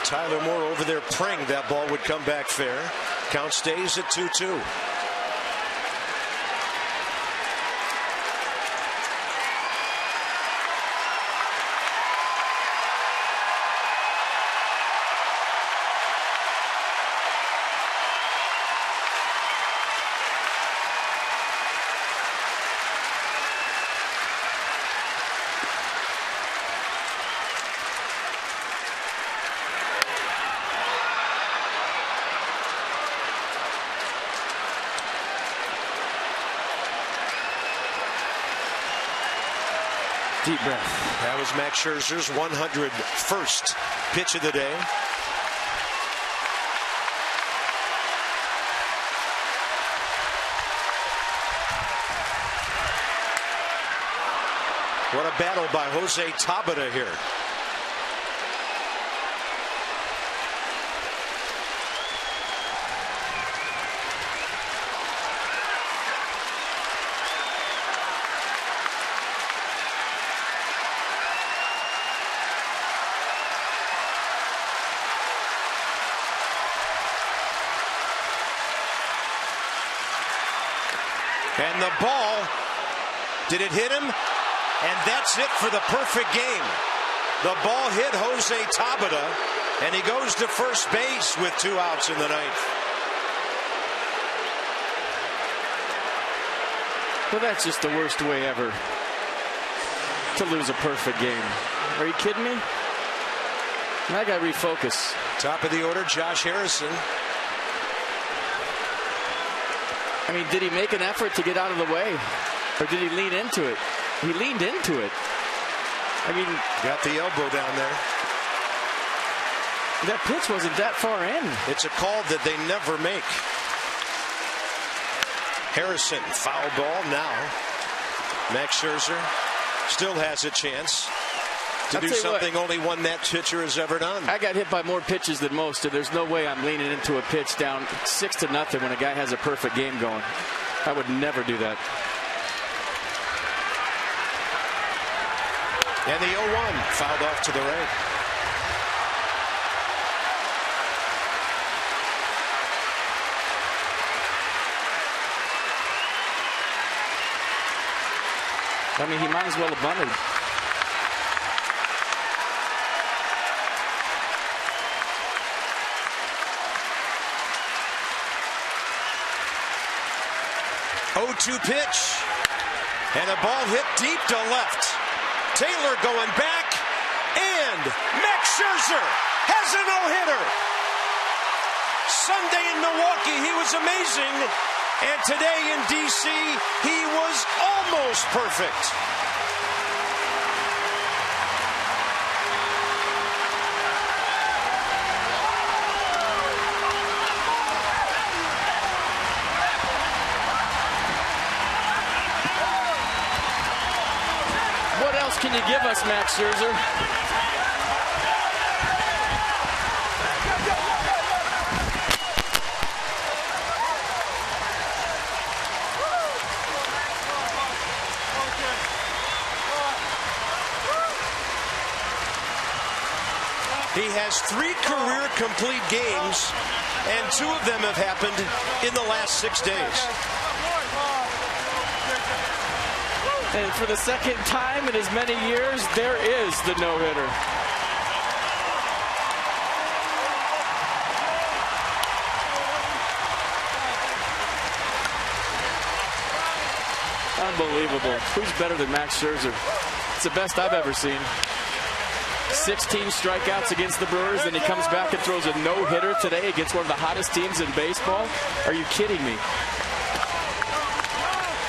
Tyler Moore over there praying that ball would come back fair. Count stays at 2-2. Deep breath. That was Max Scherzer's 101st pitch of the day. What a battle by Jose Tabata here. And the ball, did it hit him? And that's it for the perfect game. The ball hit Jose Tabata, and he goes to first base with 2 outs in the ninth. Well, that's just the worst way ever to lose a perfect game. Are you kidding me? I got to refocus. Top of the order, Josh Harrison. I mean, did he make an effort to get out of the way? Or did he lean into it? He leaned into it. I mean, got the elbow down there. That pitch wasn't that far in. It's a call that they never make. Harrison, foul ball now. Max Scherzer still has a chance to do something only one that pitcher has ever done. I got hit by more pitches than most, and there's no way I'm leaning into a pitch down 6-0 when a guy has a perfect game going. I would never do that. And the 0-1 fouled off to the right. I mean, he might as well have bunted. Pitch, and a ball hit deep to left. Taylor going back, and Max Scherzer has a no-hitter. Sunday in Milwaukee, he was amazing, and today in D.C., he was almost perfect. Can you give us, Max Scherzer? He has 3 career complete games, and 2 of them have happened in the last 6 days. And for the second time in as many years, there is the no-hitter. Unbelievable. Who's better than Max Scherzer? It's the best I've ever seen. 16 strikeouts against the Brewers, then he comes back and throws a no-hitter today against one of the hottest teams in baseball? Are you kidding me?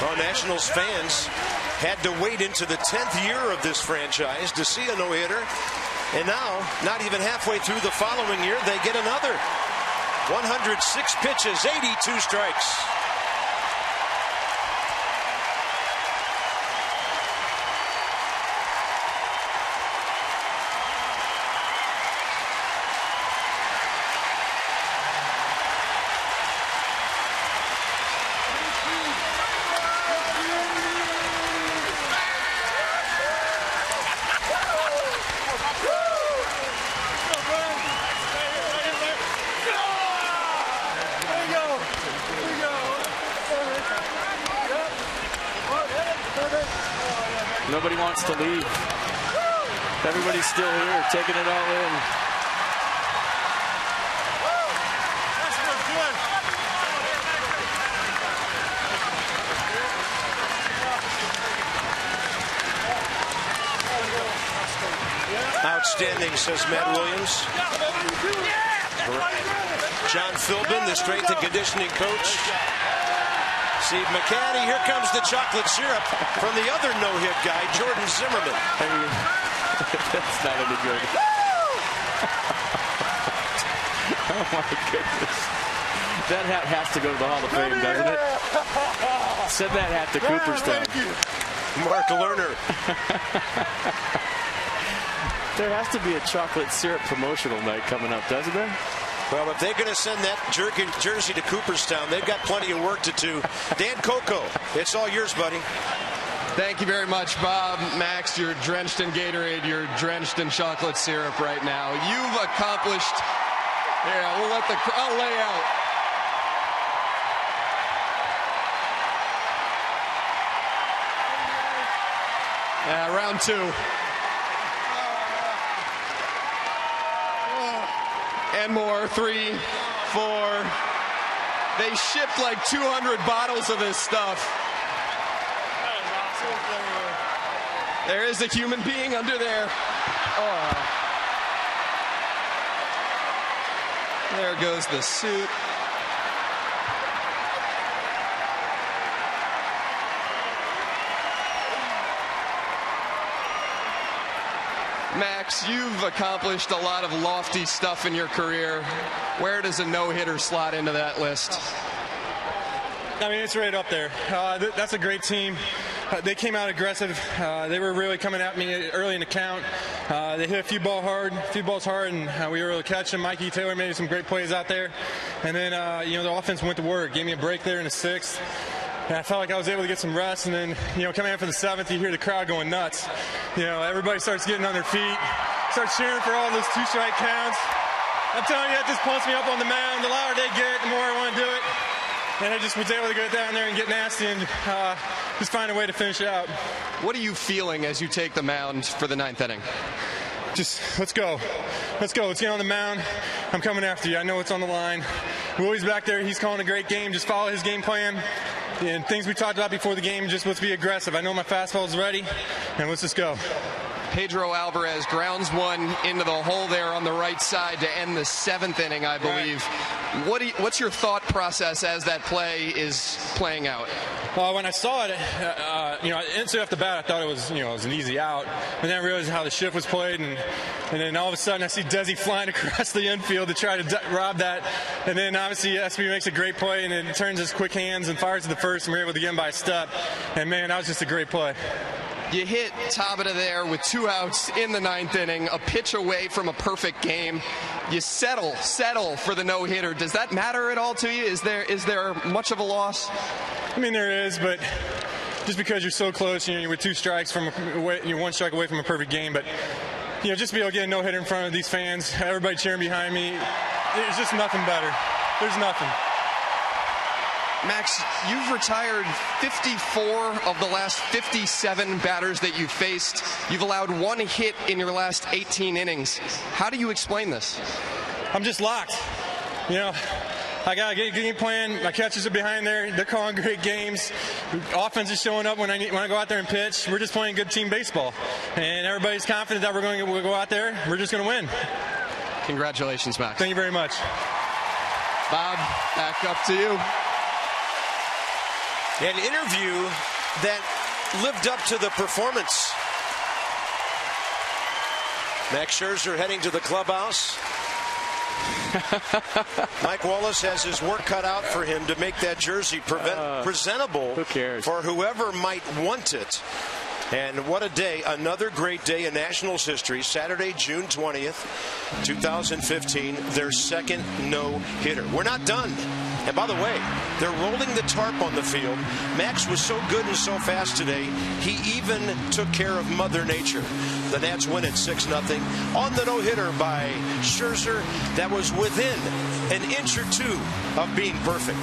Well, Nationals fans had to wait into the 10th year of this franchise to see a no-hitter. And now, not even halfway through the following year, they get another. 106 pitches, 82 strikes. Nobody wants to leave. Everybody's still here, taking it all in. Outstanding, says Matt Williams. John Philbin, the strength and conditioning coach. Steve McCanny, here comes the chocolate syrup from the other no-hit guy, Jordan Zimmerman. I mean, that's not any good. Oh my goodness. That hat has to go to the Hall of Fame, doesn't it? Send that hat to Cooperstown. Mark Lerner. There has to be a chocolate syrup promotional night coming up, doesn't there? Well, if they're going to send that jersey to Cooperstown, they've got plenty of work to do. Dan Coco, it's all yours, buddy. Thank you very much, Bob. Max, you're drenched in Gatorade. You're drenched in chocolate syrup right now. You've accomplished... Yeah, we'll let the crowd lay out. Round two. And more, 3, 4. They shipped like 200 bottles of this stuff. There is a human being under there. Oh. There goes the suit. Max, you've accomplished a lot of lofty stuff in your career. Where does a no-hitter slot into that list? I mean, it's right up there. That's a great team. They came out aggressive. They were really coming at me early in the count. They hit a few balls hard, and we were able to catch them. Mikey Taylor made some great plays out there. And then, the offense went to work. Gave me a break there in the 6th. And I felt like I was able to get some rest. And then, coming in for the 7th, you hear the crowd going nuts. Everybody starts getting on their feet, starts cheering for all those 2-strike counts. I'm telling you, that just pumps me up on the mound. The louder they get, the more I want to do it. And I just was able to go down there and get nasty and just find a way to finish it out. What are you feeling as you take the mound for the 9th inning? Just, let's go. Let's go. Let's get on the mound. I'm coming after you. I know it's on the line. Willie's back there. He's calling a great game. Just follow his game plan. And things we talked about before the game, just let's be aggressive. I know my fastball's ready, and let's just go. Pedro Alvarez grounds one into the hole there on the right side to end the 7th inning, I believe. Right. What's your thought process as that play is playing out? When I saw it, instantly off the bat, I thought it was an easy out. And then I realized how the shift was played, and then all of a sudden I see Desi flying across the infield to try to rob that. And then obviously SB makes a great play, and it turns his quick hands and fires to the first, and we're able to get him by a step. And man, that was just a great play. You hit Tabata there with 2 outs in the 9th inning, a pitch away from a perfect game. You settle for the no-hitter. Does that matter at all to you? Is there much of a loss? I mean, there is, but just because you're so close, you're with 2 strikes you're 1 strike away from a perfect game. But just be able to get a no-hitter in front of these fans, everybody cheering behind me, there's just nothing better. There's nothing. Max, you've retired 54 of the last 57 batters that you've faced. You've allowed 1 hit in your last 18 innings. How do you explain this? I'm just locked. I got a good game plan. My catchers are behind there. They're calling great games. Offense is showing up when I go out there and pitch. We're just playing good team baseball. And everybody's confident that we'll go out there. We're just going to win. Congratulations, Max. Thank you very much. Bob, back up to you. An interview that lived up to the performance. Max Scherzer heading to the clubhouse. Mike Wallace has his work cut out for him to make that jersey presentable for whoever might want it. And what a day, another great day in Nationals history. Saturday, June 20th, 2015, their second no-hitter. We're not done. And by the way, they're rolling the tarp on the field. Max was so good and so fast today, he even took care of Mother Nature. The Nats win at 6-0 on the no-hitter by Scherzer that was within an inch or two of being perfect.